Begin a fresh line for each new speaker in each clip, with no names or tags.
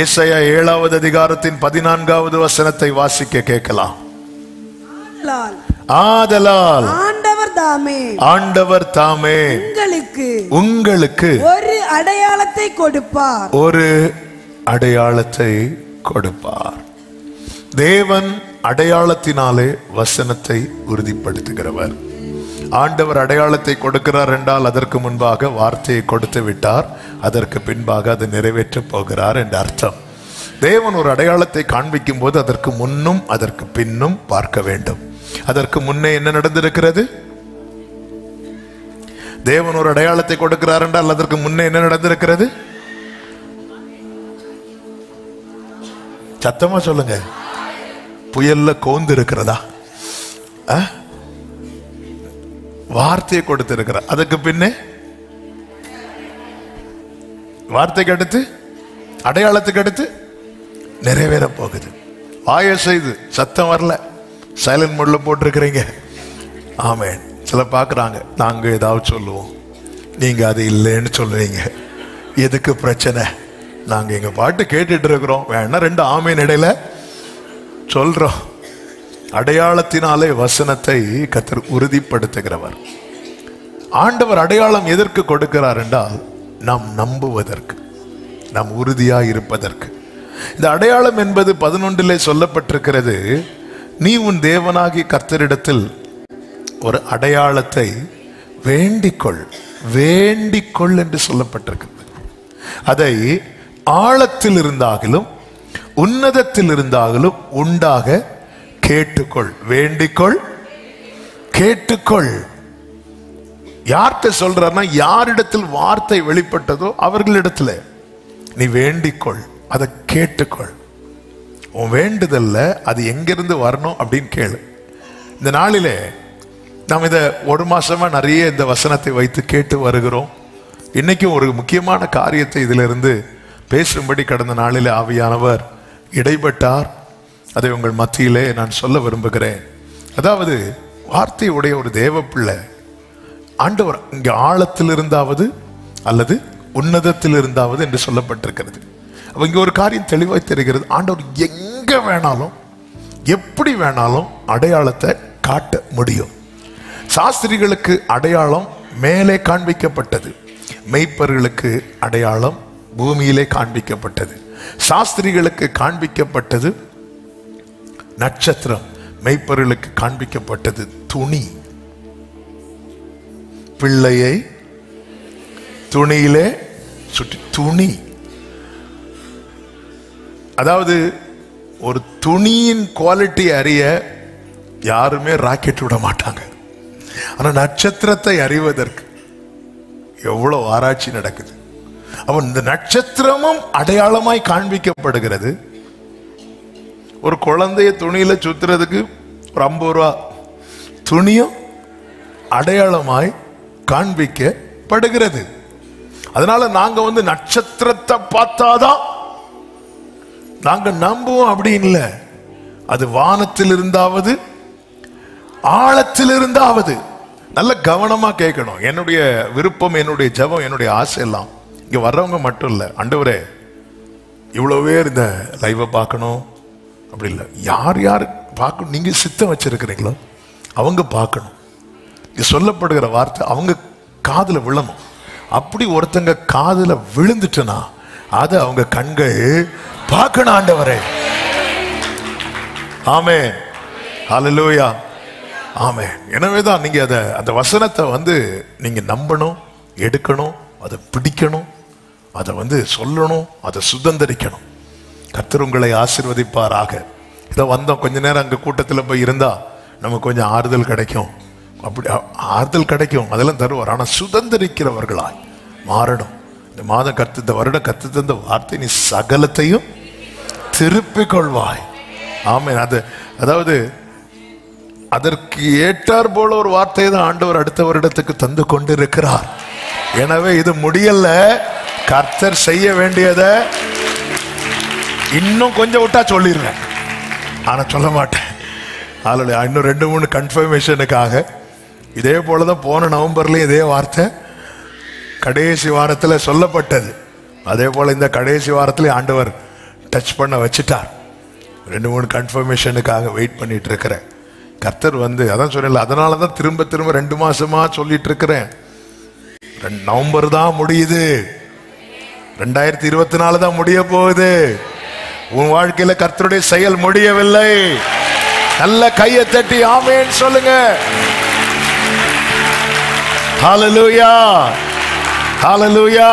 ஏசாயா 7வது அதிகாரத்தின் 14வது வசனத்தை வாசிக்க கேட்கலாம். ஆதலால் ஆண்டவர் தாமே உங்களுக்கு
ஒரு அடையாளத்தை கொடுப்பார்.
ஒரு அடையாளத்தை கொடுப்பார். தேவன் அடையாளத்தினாலே வசனத்தை உறுதிப்படுத்துகிறவர். ஆண்டவர் அடையாளத்தை கொடுக்கிறார் என்றால் அதற்கு முன்பாக வார்த்தையை கொடுத்து விட்டார், அதற்கு பின்பாக அதை நிறைவேற்ற போகிறார் என்ற அர்த்தம். தேவன் ஒரு அடையாளத்தை காண்பிக்கும் போது அதற்கு முன்னும் அதற்கு பின்னும் பார்க்க வேண்டும். அதற்கு முன்னே என்ன நடந்திருக்கிறது? தேவன் ஒரு அடையாளத்தை கொடுக்கிறார் என்றால் அதற்கு முன்னே என்ன நடந்திருக்கிறது? சத்தமா சொல்லுங்க. புயல்ல கோந்து இருக்கிறதா? வார்த்தையை கொடுத்திருக்கிறார். அதுக்கு பின்னே வார்த்தைக்கு அடுத்து அடையாளத்துக்கு அடுத்து நிறைவேற போகுது. வாய செய்து சத்தம் வரல, சைலண்ட் மோட்ல போட்டிருக்கிறீங்க. ஆமென். சில பார்க்குறாங்க, நாங்க ஏதாவது சொல்லுவோம், நீங்க அது இல்லைன்னு சொல்லுவீங்க. எதுக்கு பிரச்சனை? நாங்க எங்க பாட்டு கேட்டுட்டு இருக்கிறோம், வேணா 2 ஆமேன் இடையில சொல்றோம். அடையாளத்தினாலே வசனத்தை கர்த்தர் உறுதிப்படுத்துகிறவர். ஆண்டவர் அடையாளம் எதற்கு கொடுக்கிறார் என்றால் நாம் நம்புவதற்கு, நாம் உறுதியாய் இருப்பதற்கு. இந்த அடையாளம் என்பது 11 சொல்லப்பட்டிருக்கிறது. நீ உன் தேவனாகி கர்த்தரிடத்தில் ஒரு அடையாளத்தை வேண்டிக்கொள், வேண்டிக்கொள் என்று சொல்லப்பட்டிருக்கிறது. அதை ஆழத்தில் இருந்தாலும் உன்னதத்தில் இருந்தாலும் உண்டாக கேட்டுக்கொள். வேண்டிக்கொள், கேட்டுக்கொள். யார்கிட்ட சொல்றாருன்னா, யாரிடத்தில் வார்த்தை வெளிப்பட்டதோ அவர்களிடத்துல நீ வேண்டிக்கொள், அதை கேட்டுக்கொள். உன் வேண்டுதல்ல அது எங்கிருந்து வரணும் அப்படின்னு கேளு. இந்த நாளிலே நாம் இதை 1 மாசமா நிறைய இந்த வசனத்தை வைத்து கேட்டு வருகிறோம். இன்னைக்கும் ஒரு முக்கியமான காரியத்தை இதிலிருந்து பேசும்படி கடந்த நாளிலே ஆவியானவர் இடைப்பட்டார். அதை உங்கள் மத்தியிலே நான் சொல்ல விரும்புகிறேன். அதாவது வார்த்தையுடைய ஒரு தேவ பிள்ளை ஆண்டவர் இங்க ஆழத்தில் இருந்தாவது அல்லது உன்னதத்தில் இருந்தாவது என்று சொல்லப்பட்டிருக்கிறது. அப்ப இங்க ஒரு காரியம் தெளிவாய் தெரிகிறது. ஆண்டவர் எங்க வேணாலும் எப்படி வேணாலும் அடையாளத்தை காட்ட முடியும். சாஸ்திரிகளுக்கு அடையாளம் மேலே காண்பிக்கப்பட்டது, மெய்ப்பர்களுக்கு அடையாளம் பூமியிலே காண்பிக்கப்பட்டது. சாஸ்திரிகளுக்கு காண்பிக்கப்பட்டது நட்சத்திரம், மெய்ப்பர்களுக்கு காண்பிக்கப்பட்டது துணி. பிள்ளையை துணியிலே சுற்றி, துணி. அதாவது ஒரு துணியின் குவாலிட்டி அறிய யாருமே ராக்கெட் விட மாட்டாங்க. ஆனா நட்சத்திரத்தை அறிவதற்கு எவ்வளவு ஆராய்ச்சி நடக்குது. அவன் இந்த நட்சத்திரமும் அடையாளமாய் காண்பிக்கப்படுகிறது. ஒரு குழந்தைய துணியில சுத்துறதுக்கு ஒரு 50 ரூபா, துணியும் அடையாளமாய் காண்பிக்கப்படுகிறது. அதனால நாங்க நட்சத்திரத்தை பார்த்தாதான் நாங்க நம்புவோம் அப்படி இல்லை. அது வானத்தில் இருந்தாவது ஆழத்தில் இருந்தாவது. நல்ல கவனமா கேட்கணும். என்னுடைய விருப்பம், என்னுடைய ஜெபம், என்னுடைய ஆசை எல்லாம் இங்க வர்றவங்க மட்டும் இல்லை, ஆண்டவரே இவ்வளவு பேர் இந்த லைவை பார்க்கணும் அப்படி இல்லை, யார் யார் பார்க்கணும் நீங்க சித்தம் வச்சிருக்கிறீங்களோ அவங்க பார்க்கணும். இங்க சொல்லப்படுகிற வார்த்தை அவங்க காதுல விழணும். அப்படி ஒருத்தங்க காதுல விழுந்துட்டுனா அதை அவங்க கண்கள் பார்க்கணும். ஆண்டவரே ஆமென், ஹல்லேலூயா, ஆமென். எனவேதான் நீங்க அந்த வசனத்தை நீங்க நம்பணும், எடுக்கணும், அதை பிடிக்கணும், அதை சொல்லணும், அதை சுதந்திரிக்கணும். கர்த்தர் உங்களை ஆசீர்வதிப்பாராக. இதை வந்தோம் கொஞ்ச நேரம் அங்க கூட்டத்தில் போய் இருந்தா நமக்கு கொஞ்சம் ஆறுதல் கிடைக்கும். அப்படி ஆறுதல் கிடைக்கும், அதெல்லாம் தருவார். ஆனா சுதந்திரிக்கிறவர்களாய் மாறணும். இந்த மாதம் இந்த வருடம் கத்து தந்த வார்த்தை, நீ சகலத்தையும் திருப்பிக் கொள்வாய். ஆமென். அதாவது அதற்கு ஏற்றார் போல ஒரு வார்த்தையை தான் ஆண்டவர் அடுத்த வருடத்துக்கு தந்து கொண்டிருக்கிறார். எனவே இது முடியல. கர்த்தர் செய்ய வேண்டியதை இன்னும் கொஞ்சம் விட்டா சொல்லிடுறேன், ஆனா சொல்ல மாட்டேன். அதில் இன்னும் 2-3 கன்ஃபர்மேஷனுக்காக. இதே போலதான் போன நவம்பர்லயும் இதே வார்த்தை கடைசி வாரத்தில் சொல்லப்பட்டது. அதே போல இந்த கடைசி வாரத்திலே ஆண்டவர் டச் பண்ண வச்சுட்டார். 2-3 கன்ஃபர்மேஷனுக்காக வெயிட் பண்ணிட்டு இருக்கிறேன். கர்த்தர் வந்து அதான் சொல்லல, அதனால தான் திரும்ப திரும்ப 2 மாசமா சொல்லிட்டு இருக்கிறேன். நவம்பர் தான் முடியுது, 2024 தான் முடிய போகுது. உன் வாழ்க்கையில கர்த்தருடைய செயல் முடியவில்லை. நல்ல கையை தட்டி ஆமென் சொல்லுங்க. ஹல்லேலூயா, ஹல்லேலூயா.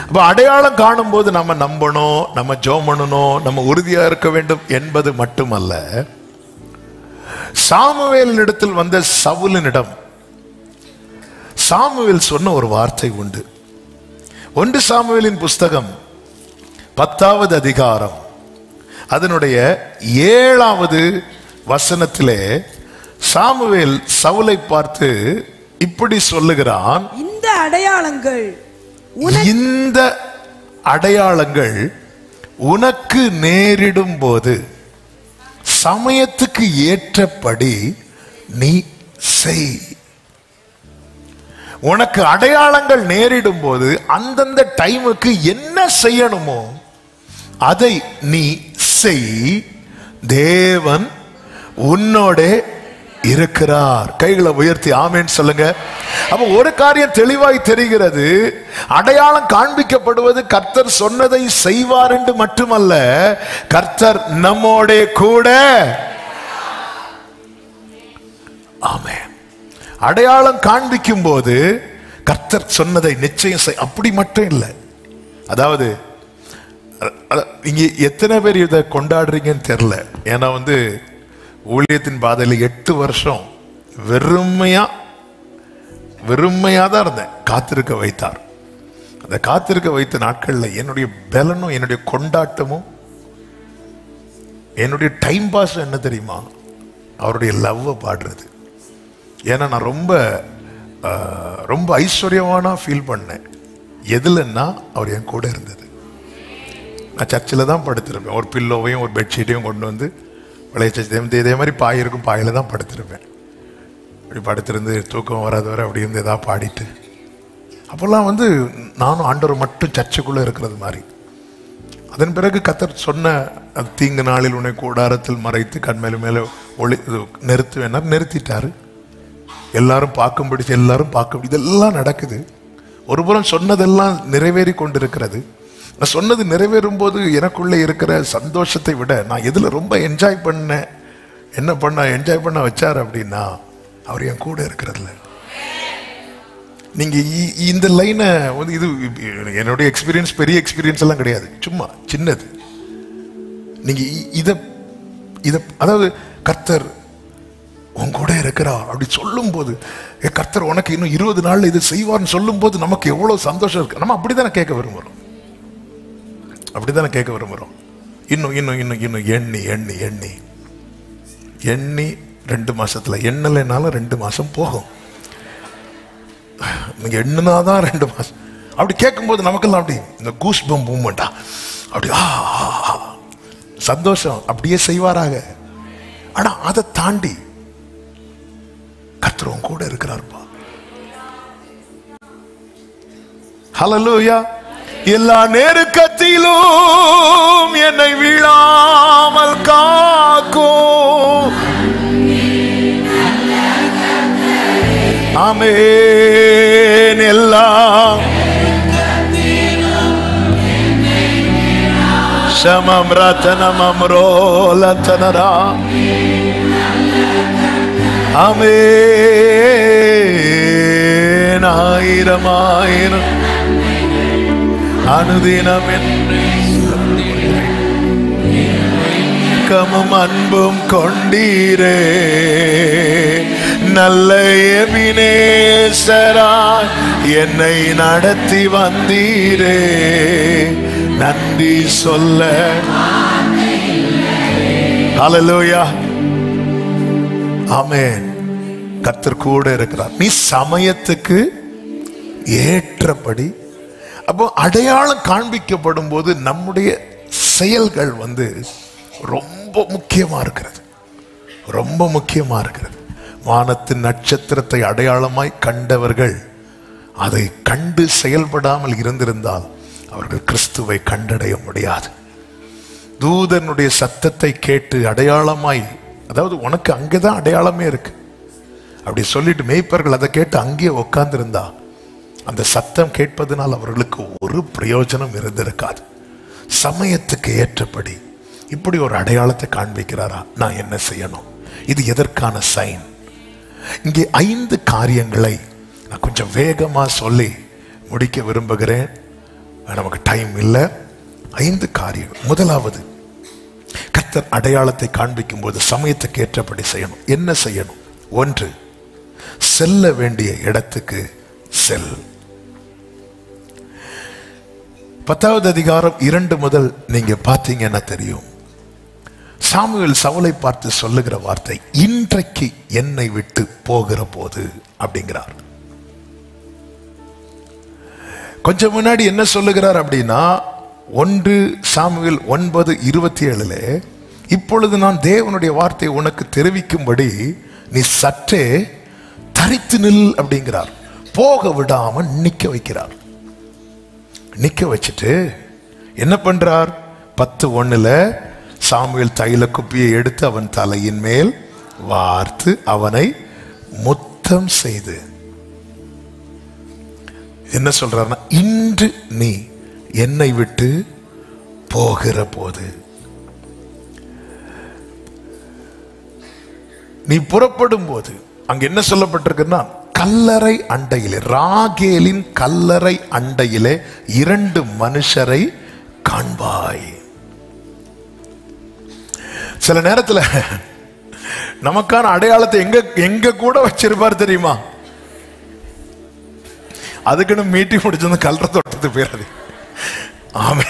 அப்ப அடையாளம் காணும் போது நம்ம நம்பணும், நம்ம ஜெபம் பண்ணணும், நம்ம உறுதியா இருக்க வேண்டும் என்பது மட்டுமல்ல. சாமுவேலின் இடத்தில் வந்த சவுலினிடம் சாமுவேல் சொன்ன ஒரு வார்த்தை உண்டு. 1 சாமுவேலின் புஸ்தகம் 10வது அதிகாரம் அதனுடைய 7வது வசனத்திலே சாமுவேல் சவுலை பார்த்து இப்படி சொல்லுகிறான், இந்த அடையாளங்கள் உனக்கு நேரிடும் போது சமயத்துக்கு ஏற்றபடி நீ செய். உனக்கு அடையாளங்கள் நேரிடும் போது அந்தந்த டைமுக்கு என்ன செய்யணுமோ அதை நீ செய். தேவன் உன்னோட இருக்கிறார். கைகளை உயர்த்தி ஆமென் சொல்லுங்க. அப்ப ஒரு காரியம் தெளிவாய் தெரிகிறது, அடையாளம் காண்பிக்கப்படுவது கர்த்தர் சொன்னதை செய்வார் என்று மட்டுமல்ல, கர்த்தர் நம்மோட கூட. ஆமென். அடையாளம் காண்பிக்கும் போது கர்த்தர் சொன்னதை நிச்சயம் செய். அப்படி மட்டும் இல்லை, அதாவது இங்க எத்தனை பேர் இதை கொண்டாடுறீங்கன்னு தெரியல. ஏன்னா வந்து ஊழியத்தின் பாதையில் 8 வருஷம் வெறுமையா தான் இருந்தேன். காத்திருக்க வைத்தார். அந்த காத்திருக்க வைத்த நாட்கள்ல என்னுடைய பலனும் என்னுடைய கொண்டாட்டமும் என்னுடைய டைம் பாஸ் என்ன தெரியுமா? அவருடைய லவ்வை பாடுறது. ஏன்னா நான் ரொம்ப ஐஸ்வர்யமானா ஃபீல் பண்ணேன். எதுலன்னா அவர் என் கூட இருந்தது. நான் சர்ச்சில் தான் படுத்திருப்பேன். ஒரு பில்லோவையும் ஒரு பெட்ஷீட்டையும் கொண்டு வந்து இதே மாதிரி பாய் இருக்கும், பாயில தான் படுத்திருப்பேன். அப்படி படுத்திருந்து தூக்கம் வராது வர அப்படி இருந்து ஏதாவது பாடிட்டு, அப்போல்லாம் வந்து நானும் ஆண்டவர் மட்டும் சர்ச்சுக்குள்ளே இருக்கிறது மாதிரி. அதன் பிறகு கர்த்தர் சொன்ன தீங்கு நாளில் உன்னை கூடாரத்தில் மறைத்து கண்மேல மேலே ஒளி நிறுத்துவேன்னா நிறுத்திட்டாரு. எல்லாரும் பார்க்கும்படி இதெல்லாம் நடக்குது. ஒருபுறம் சொன்னதெல்லாம் நிறைவேறி கொண்டிருக்கிறது. நான் சொன்னது நிறைவேறும் போது எனக்குள்ளே இருக்கிற சந்தோஷத்தை விட நான் எதுல ரொம்ப என்ஜாய் பண்ண வச்சார் அப்படின்னா அவர் என் கூட இருக்கிறதுல. நீங்க இந்த லைனை வந்து, இது என்னுடைய எக்ஸ்பீரியன்ஸ், பெரிய எக்ஸ்பீரியன்ஸ் எல்லாம் கிடையாது, சும்மா சின்னது. நீங்க இத அதாவது கர்த்தர் உன் கூட இருக்கிறா அப்படி சொல்லும் போது, கர்த்தர் உனக்கு இன்னும் 20 நாள்ல இது செய்வார்னு சொல்லும் போது நமக்கு எவ்வளவு சந்தோஷம் இருக்கு. நம்ம அப்படித்தானே கேட்க விரும்புறோம். இன்னும் எண்ணி 2 மாசத்துல எண்ணலைனாலும் 2 மாசம் போகும். நீங்க எண்ணுனாதான் 2 மாசம். அப்படி கேட்கும்போது நமக்கெல்லாம் அப்படி இந்த கூஸ் பம்ப் மூமெண்டா அப்படி சந்தோஷம் அப்படியே செய்வாராக. ஆனா அதை தாண்டி கர்த்தர் கூட இருக்கிறார்ப்பா. ஹல்லேலூயா. எல்லா நெருக்கத்திலும் என்னை வீழாமல் காக்கும். ஆமென். எல்லாம் சமம் ரத்தனம் ரோலத்தனரா. ஆமென். ஆயிரம் அனுதினம் கமும் அன்பும் கொண்டீரே, நல்ல எபினேசராய் என்னை நடத்தி வந்தீரே, நன்றி சொல்ல. ஹல்லேலூயா. ஆமென். கர்த்தர் கூட இருக்கிறார். நீ சமயத்துக்கு ஏற்றபடி. அப்போ அடையாளம் காண்பிக்கப்படும் போது நம்முடைய செயல்கள் வந்து ரொம்ப முக்கியமா இருக்கிறது. வானத்தின் நட்சத்திரத்தை அடையாளமாய் கண்டவர்கள் அதை கண்டு செயல்படாமல் இருந்திருந்தால் அவர்கள் கிறிஸ்துவை கண்டடைய முடியாது. தூதனுடைய சத்தத்தை கேட்டு அடையாளமாய், அதாவது உனக்கு அங்கேதான் அடையாளமே இருக்கு அப்படி சொல்லிட்டு மேய்ப்பர்கள் அதை கேட்டு அங்கேயே உட்கார்ந்திருந்தா அந்த சத்தம் கேட்பதனால் அவர்களுக்கு ஒரு பிரயோஜனம் இருந்திருக்காது. சமயத்துக்கு ஏற்றபடி இப்படி ஒரு அடையாளத்தை காண்பிக்கிறாரா, நான் என்ன செய்யணும்? இது எதற்கான சைன்? இங்கே 5 காரியங்களை நான் கொஞ்சம் வேகமா சொல்லி முடிக்க விரும்புகிறேன். நமக்கு டைம் இல்லை. 5 காரியங்கள். முதலாவது, கர்த்தர் அடையாளத்தை காண்பிக்கும் போது சமயத்துக்கு ஏற்றபடி செய்யணும். என்ன செய்யணும்? 1, செல்ல வேண்டிய இடத்துக்கு செல். 10வது அதிகாரம் 2 முதல் நீங்க பார்த்தீங்கன்னா தெரியும். சாமுவேல் சவுலை பார்த்து சொல்லுகிற வார்த்தை, இன்றைக்கு என்னை விட்டு போகிற போது அப்படிங்கிறார். கொஞ்சம் முன்னாடி என்ன சொல்லுகிறார் அப்படின்னா, 1 சாமுவேல் 9:27, இப்பொழுது நான் தேவனுடைய வார்த்தை உனக்கு தெரிவிக்கும்படி நீ சற்றே தரித்து நில் அப்படிங்கிறார். போக விடாம நிக்க வைக்கிறார். நிக்க வச்சுட்டு என்ன பண்றார்? 10:1 சாமுவேல் தைல குப்பியை எடுத்து அவன் தலையின் மேல் வார்த்து அவனை முத்தம் செய்து என்ன சொல்றார்னா, இன்று நீ என்னை விட்டு போகிற போது, நீ புறப்படும் போது, அங்க என்ன சொல்லப்பட்டிருக்குன்னா, கல்லறை அண்டையிலே, ராகேலின் கல்லறை அண்டையிலே 2 மனுஷரை காண்பாய். சில நேரத்துல நமக்கான அடையாளத்தை எங்க கூட வச்சிருப்பார் தெரியுமா? அதுக்குன்னு மீட்டி முடிச்சு கல்ற தோட்டத்து போயிடாது. ஆமே,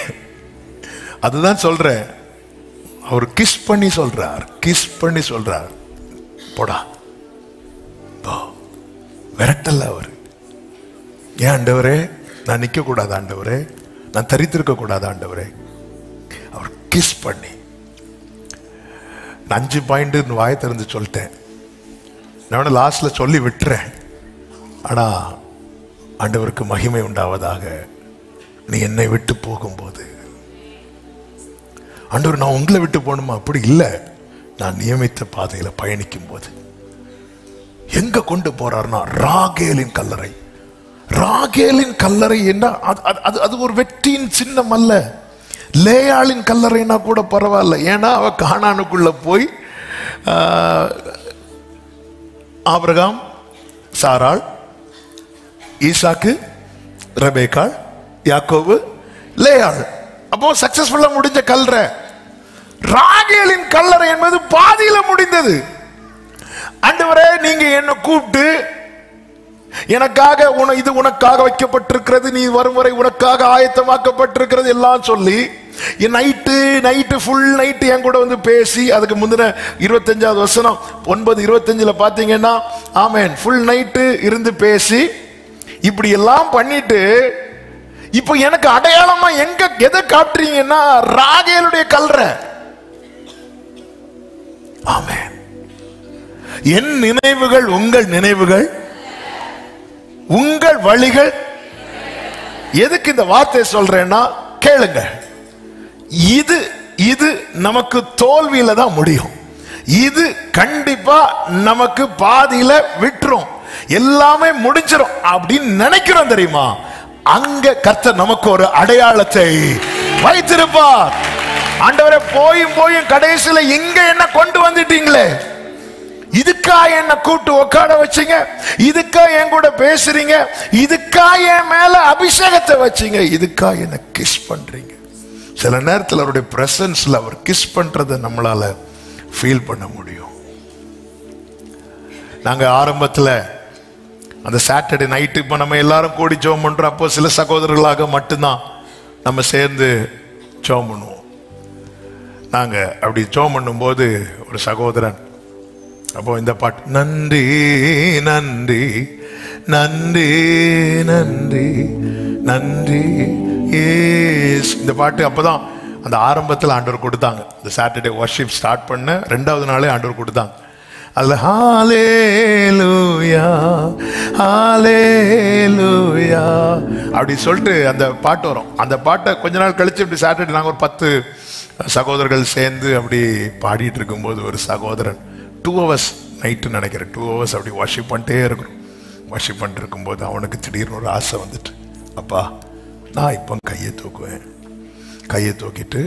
அதுதான் சொல்றேன். அவர் கிஸ் பண்ணி சொல்றார், போடா விரட்டல்ல அவர். ஏன் ஆண்டவரே, நான் நிக்க கூடாது ஆண்டவரே, நான் தரித்திருக்க கூடாது ஆண்டவரே. அவர் கிஸ் பண்ணி 5 பாயிண்ட் வாயை திறந்து சொல்லிட்டேன். நான் லாஸ்ட்ல சொல்லி விட்டுறேன். ஆனா ஆண்டவருக்கு மகிமை உண்டாவதாக. நீ என்னை விட்டு போகும்போது, ஆண்டவர் நான் உங்களை விட்டு போகணுமா? அப்படி இல்லை, நான் நியமித்த பாதையில பயணிக்கும் போது எங்க கொண்டு போறார்னா, ராகேலின் கல்லறை. ராகேலின் கல்லறை என்ன? அது ஒரு வெற்றியின் சின்னம் அல்ல. லேயாளின் கல்லறைனா கூட பரவாயில்ல. ஏன்னா அவ கானானுக்குள்ள போய் ஆபிரகாம், சாராள், ஈசாக்கு, ரெபேக்காள், யாக்கோபு, லேயாள், அப்போ சக்சஸ்ஃபுல்லா முடிஞ்ச கல்லறை. ராகேலின் கல்லறை என்பது பாதியில முடிந்தது. ஆண்டவரே, நீங்க என்ன கூப்பிட்டு எனக்காக இது உனக்காக வைக்கப்பட்டிருக்கிறது, நீ வரும் வரை உனக்காக ஆயத்தமாக்கப்பட்டிருக்கிறது எல்லாம் சொல்லி நைட்டு ஃபுல் நைட்டு என் கூட வந்து பேசி, அதுக்கு முந்தின 25வது வசனம் 9:25 பாத்தீங்கன்னா, ஆமென், ஃபுல் நைட்டு இருந்து பேசி இப்படி எல்லாம் பண்ணிட்டு இப்ப எனக்கு அடையாளமா எதை காட்டுறீங்கன்னா, ராகேலுடைய கல்லறை. ஆமென். என் நினைவுகள் உங்கள் நினைவுகள், உங்கள் வழிகள். எதுக்கு இந்த வார்த்தை சொல்றேன்னா, கேளுங்க, இது நமக்கு தோல்வியில தான் முடியும். இது கண்டிப்பா நமக்கு பாதியில விட்டுரும், எல்லாமே முடிஞ்சிடும் அப்படின்னு நினைக்கிறோம் தெரியுமா? அங்க கர்த்தர் நமக்கு ஒரு அடையாளத்தை வைத்திருப்பார். ஆண்டவரே, போயும் கடைசியில எங்க என்ன கொண்டு வந்துட்டீங்களே, இதுக்கா என்ன கூட்டு உட்கார வச்சீங்க, இதுக்கா என் கூட பேசுறீங்க, இதுக்கா என் மேல அபிஷேகத்தை வச்சீங்க, இதுக்கா என்ன கிஸ் பண்றீங்க. சில நேரத்தில் அவருடைய பிரசன்ஸ்ல அவர் கிஸ் பண்றதை நம்மளால ஃபீல் பண்ண முடியும். நாங்க ஆரம்பத்துல அந்த சாட்டர்டே நைட்டு இப்போ நம்ம எல்லாரும் கூடி ஜெபம் பண்றோம். அப்போ சில சகோதரர்களாக மட்டும்தான் நம்ம சேர்ந்து ஜெபம் பண்ணுவோம். நாங்க அப்படி ஜெபம் பண்ணும்போது ஒரு சகோதரன் அப்போ இந்த பாட்டு, நன்றி நன்றி நன்றி நன்றி நன்றி ஏஸ், இந்த பாட்டு அப்பதான் அந்த ஆரம்பத்தில் ஆண்டவர் கொடுத்தாங்க. இந்த சாட்டர்டே வர்ஷிப் ஸ்டார்ட் பண்ண 2வது நாளே ஆண்டவர் கொடுத்தாங்க. அல்ல ஹalleluya ஹalleluya அப்படி சொல்லிட்டு அந்த பாட்டு வரும். அந்த பாட்டை கொஞ்ச நாள் கழிச்சு இப்படி சாட்டர்டே நாங்கள் ஒரு 10 சகோதரர்கள் சேர்ந்து அப்படி பாடிட்டு இருக்கும்போது ஒரு சகோதரன் 2 hours நைட்டு நினைக்கிறேன் 2 hours அப்படி வாஷிப் பண்ணிட்டே இருக்கிறோம். வாஷிப் பண்ணிட்டு இருக்கும்போது அவனுக்கு திடீர்னு ஒரு ஆசை வந்துட்டு, அப்பா நான் இப்போ கையை தூக்குவேன், கையை தூக்கிட்டு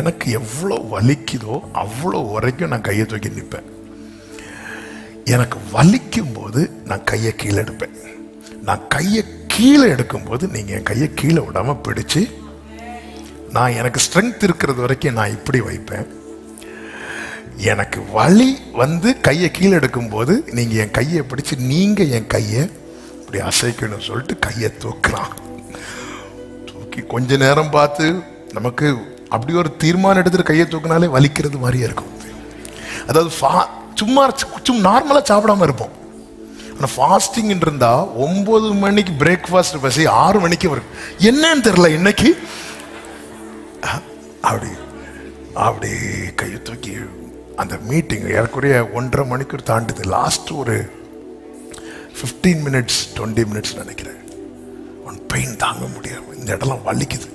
எனக்கு எவ்வளோ வலிக்குதோ அவ்வளோ வரைக்கும் நான் கையை தூக்கி நிற்பேன். எனக்கு வலிக்கும் போது நான் கையை கீழே எடுப்பேன். நான் கையை கீழே எடுக்கும்போது நீங்கள் என் கையை கீழே விடாமல் பிடிச்சு, நான் எனக்கு ஸ்ட்ரென்த் இருக்கிறது வரைக்கும் நான் இப்படி வைப்பேன். எனக்கு வலி வந்து கையை கீழே எடுக்கும்போது நீங்கள் என் கையை பிடிச்சி நீங்கள் என் கையை இப்படி அசைக்கணும்னு சொல்லிட்டு கையை தூக்குறான். தூக்கி கொஞ்ச நேரம் பார்த்து நமக்கு அப்படி ஒரு தீர்மானம் எடுத்துட்டு கையை தூக்கினாலே வலிக்கிறது மாதிரியே இருக்கும். அதாவது சும்மா நார்மலாக சாப்பிடாம இருப்போம். ஆனால் ஃபாஸ்டிங் இருந்தா 9 மணிக்கு பிரேக்ஃபாஸ்ட் பசி 6 மணிக்கு வரும். என்னன்னு தெரியல இன்னைக்கு அப்படி அப்படி கையை தூக்கி அந்த மீட்டிங் ஏறக்குறைய 1.5 மணிக்கு தாண்டுது. லாஸ்ட் ஒரு 15 minutes 20 minutes நினைக்கிறேன். ஒன் பெயின் தாங்க முடியாது, இந்த இடம்லாம் வலிக்குது.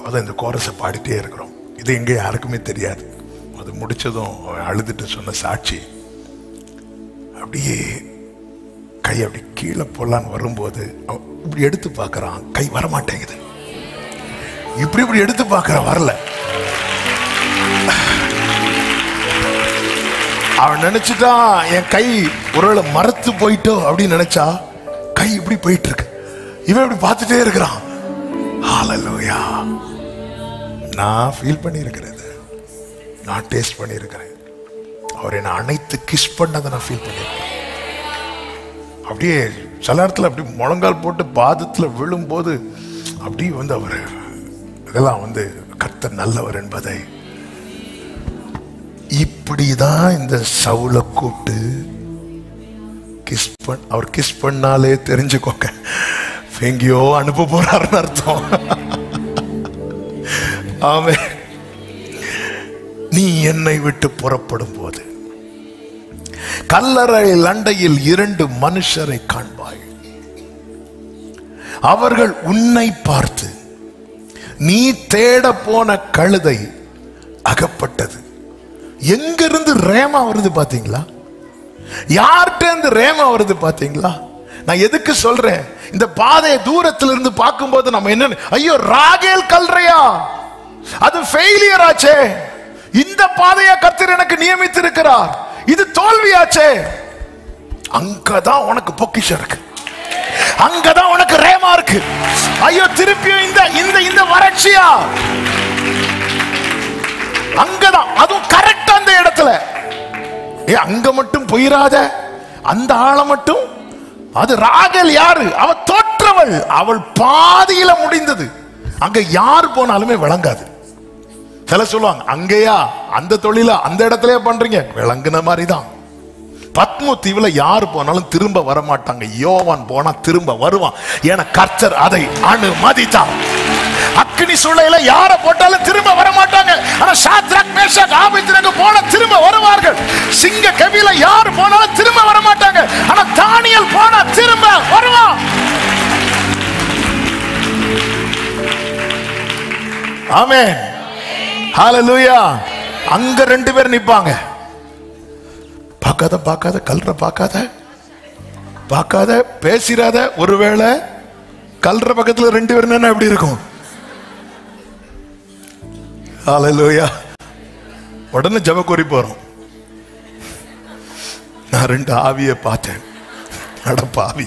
அதான் இந்த கோரஸை பாடிட்டே இருக்கிறோம். இது எங்கே யாருக்குமே தெரியாது. அது முடிச்சதும் அழுதுட்டு சொன்ன சாட்சி, அப்படியே கை அப்படி கீழே போடலான்னு வரும்போது இப்படி எடுத்து பார்க்கறான், கை வரமாட்டேங்குது. இப்படி எடுத்து பார்க்கறான், வரல. அவன் நினைச்சிட்டான் என் கை ஒருவேளை மரத்து போயிட்டோ அப்படின்னு நினைச்சா, கை இப்படி போயிட்டு இருக்கு. இவன் இப்படி பார்த்துட்டே இருக்கிறான். ஹalleluya. நான் ஃபீல் பண்ணி இருக்கிறது, நான் டேஸ்ட் பண்ணி இருக்கிறேன். அவர் என்னை அனைத்து கிஸ் பண்ணதை நான் ஃபீல் பண்ணியிருக்கேன். அப்படியே சில இடத்துல அப்படி முழங்கால் போட்டு பாதத்தில் விழும்போது அப்படி வந்து அவர் இதெல்லாம் வந்து கர்த்தர் நல்லவர் என்பதை, இப்படிதான் இந்த சவுலை கூப்பிட்டு கிஸ் அவர் கிஸ் பண்ணாலே தெரிஞ்சுக்கோங்க எங்கேயோ அனுப்ப போறாருன்னு அர்த்தம். ஆமே. நீ என்னை விட்டு புறப்படும் போது கல்லறை லண்டையில் 2 மனுஷரை காண்பாய். அவர்கள் உன்னை பார்த்து, நீ தேட போன கழுதை அகப்பட்டது. எங்கிருந்து ரேமா வருது பாத்தீங்களா? யார்கிட்ட இருந்து ரேமா வருது பாத்தீங்களா? நான் எதுக்கு சொல்றேன், இந்த பாதையை தூரத்துல இருந்து பார்க்கும்போது நம்ம என்ன, ஐயோ ராகேல் கல்றையா, அது ஃபெயிலியர் ஆச்சே, இந்த பாதையை கர்த்தர் எனக்கு நியமித்து இருக்கிறார், இது தோல்வியாச்சே. அங்கதான் உனக்கு பொக்கிஷம் இருக்கு, அங்கதான் உனக்கு ரேமா இருக்கு. ஐயோ திருப்பியும் இந்த இந்த இந்த வறட்சியா, அங்கதான், அதுவும் கரெக்ட் அந்த இடத்துல. அங்க மட்டும் போயிராத, அந்த ஆளை மட்டும். அது ராகேல் யாரு? அவ தோற்றவள், அவள் பாதியில முடிந்தது. அங்க யார் போனாலுமே விளங்காது. சில சொல்லுவாங்க, அங்கேயா அந்த தொழிலா அந்த இடத்துல பண்றீங்க, விளங்குன மாதிரிதான். பத்மு தீவுல யாரு போனாலும் திரும்ப வர மாட்டாங்க. யோவான் போனா திரும்ப வருவான், ஏன்னா கர்த்தர் அதை அனுமதித்தார். அக்னி சூளையில யார போட்டாலும் திரும்ப வர மாட்டாங்க. ஆனா சாத்ராக் மேஷாக் ஆபேத்நேகோ போனா திரும்ப வருவார்கள். சிங்க கவியில யார் போனாலும் திரும்ப வர மாட்டாங்க. ஆனா தானியேல் போனா திரும்ப வருவான். ஆமென், ஹalleluya. அங்க 2 பேர் நிப்பாங்க. பார்க்காத பார்க்காத கல்ற பார்க்காத பார்க்காத பேசிராத. ஒருவேளை கல்ற பக்கத்துல 2 பேர் என்ன எப்படி இருக்கும்? ஹalleluya. உடனே ஜெபக்கோரி போறோம். நான் 2 ஆவியை பார்த்தேன். அட பாவி,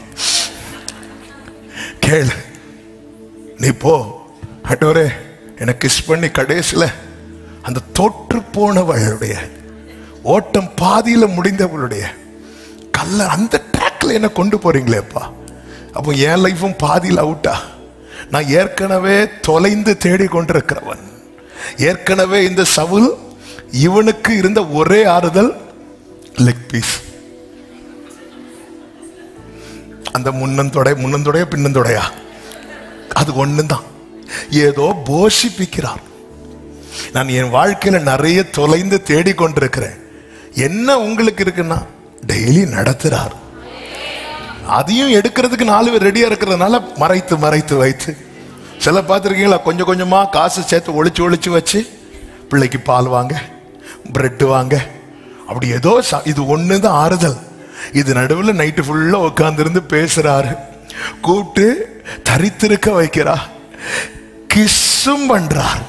கேளு, நீ போ ஆண்டவரே, எனக்கு கிஸ் பண்ணி கடைசியில அந்த தோற்று போனவளுடைய ஓட்டம் பாதியில முடிந்தவளுடைய கல்ல அந்த ட்ராக்ல என்ன கொண்டு போறீங்களேப்பா. அப்போ என் லைஃபும் பாதியில் அவுட்டா? நான் ஏற்கனவே தொலைந்து தேடி கொண்டிருக்கிறவன். ஏற்கனவே இந்த சவுல், இவனுக்கு இருந்த ஒரே ஆறுதல் லெக் பீஸ். அந்த முன்னந்தொடைய பின்னந்தொடையா, அது ஒண்ணுதான். ஏதோ போஷிப்பிக்கிறார். நான் என் வாழ்க்கையில நிறைய தொலைந்து தேடிக்கொண்டிருக்கிறேன். என்ன உங்களுக்கு இருக்குன்னா டெய்லி நடத்துறார். அதையும் எடுக்கிறதுக்கு 4 பேர் ரெடியா இருக்கிறதுனால மறைத்து மறைத்து வைத்து, சில பார்த்துருக்கீங்களா, கொஞ்சம் கொஞ்சமா காசு சேர்த்து ஒளிச்சு ஒளிச்சு வச்சு பிள்ளைக்கு பால் வாங்க, பிரெட் வாங்க, அப்படி ஏதோ இது ஒண்ணுதான் ஆறுதல். இது நடுவில் நைட்டு ஃபுல்லா உட்கார்ந்து பேசுறாரு, கூப்பிட்டு தரித்திருக்க வைக்கிறா, கிஸ்ஸும் பண்றார்.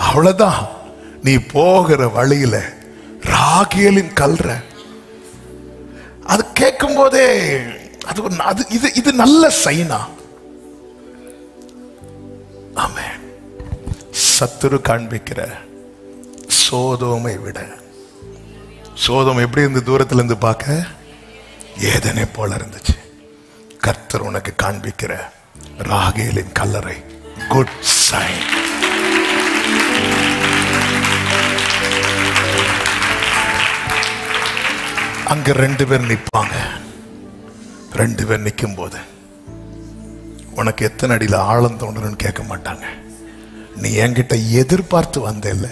அவ்வளவுதான். நீ போகிற வழியில ராகேலின் கல்ற அது கேட்கும் போதே இது நல்ல சைனா. ஆமென். சத்துரு காண்பிக்கிற சோதோமை விட, சோதோம் எப்படி இருந்து தூரத்துல இருந்து பார்க்க ஏதனை போல இருந்துச்சு. கர்த்தர் உனக்கு காண்பிக்கிற ராகேலின் கல்லறை குட் சைன். அங்க 2 பேர் நிற்பாங்க. 2 பேர் நிற்கும் போது உனக்கு எத்தனை அடியில் ஆழம் தோன்றணும்னு கேட்க மாட்டாங்க. நீ என்கிட்ட எதிர்பார்த்து வந்த இல்ல,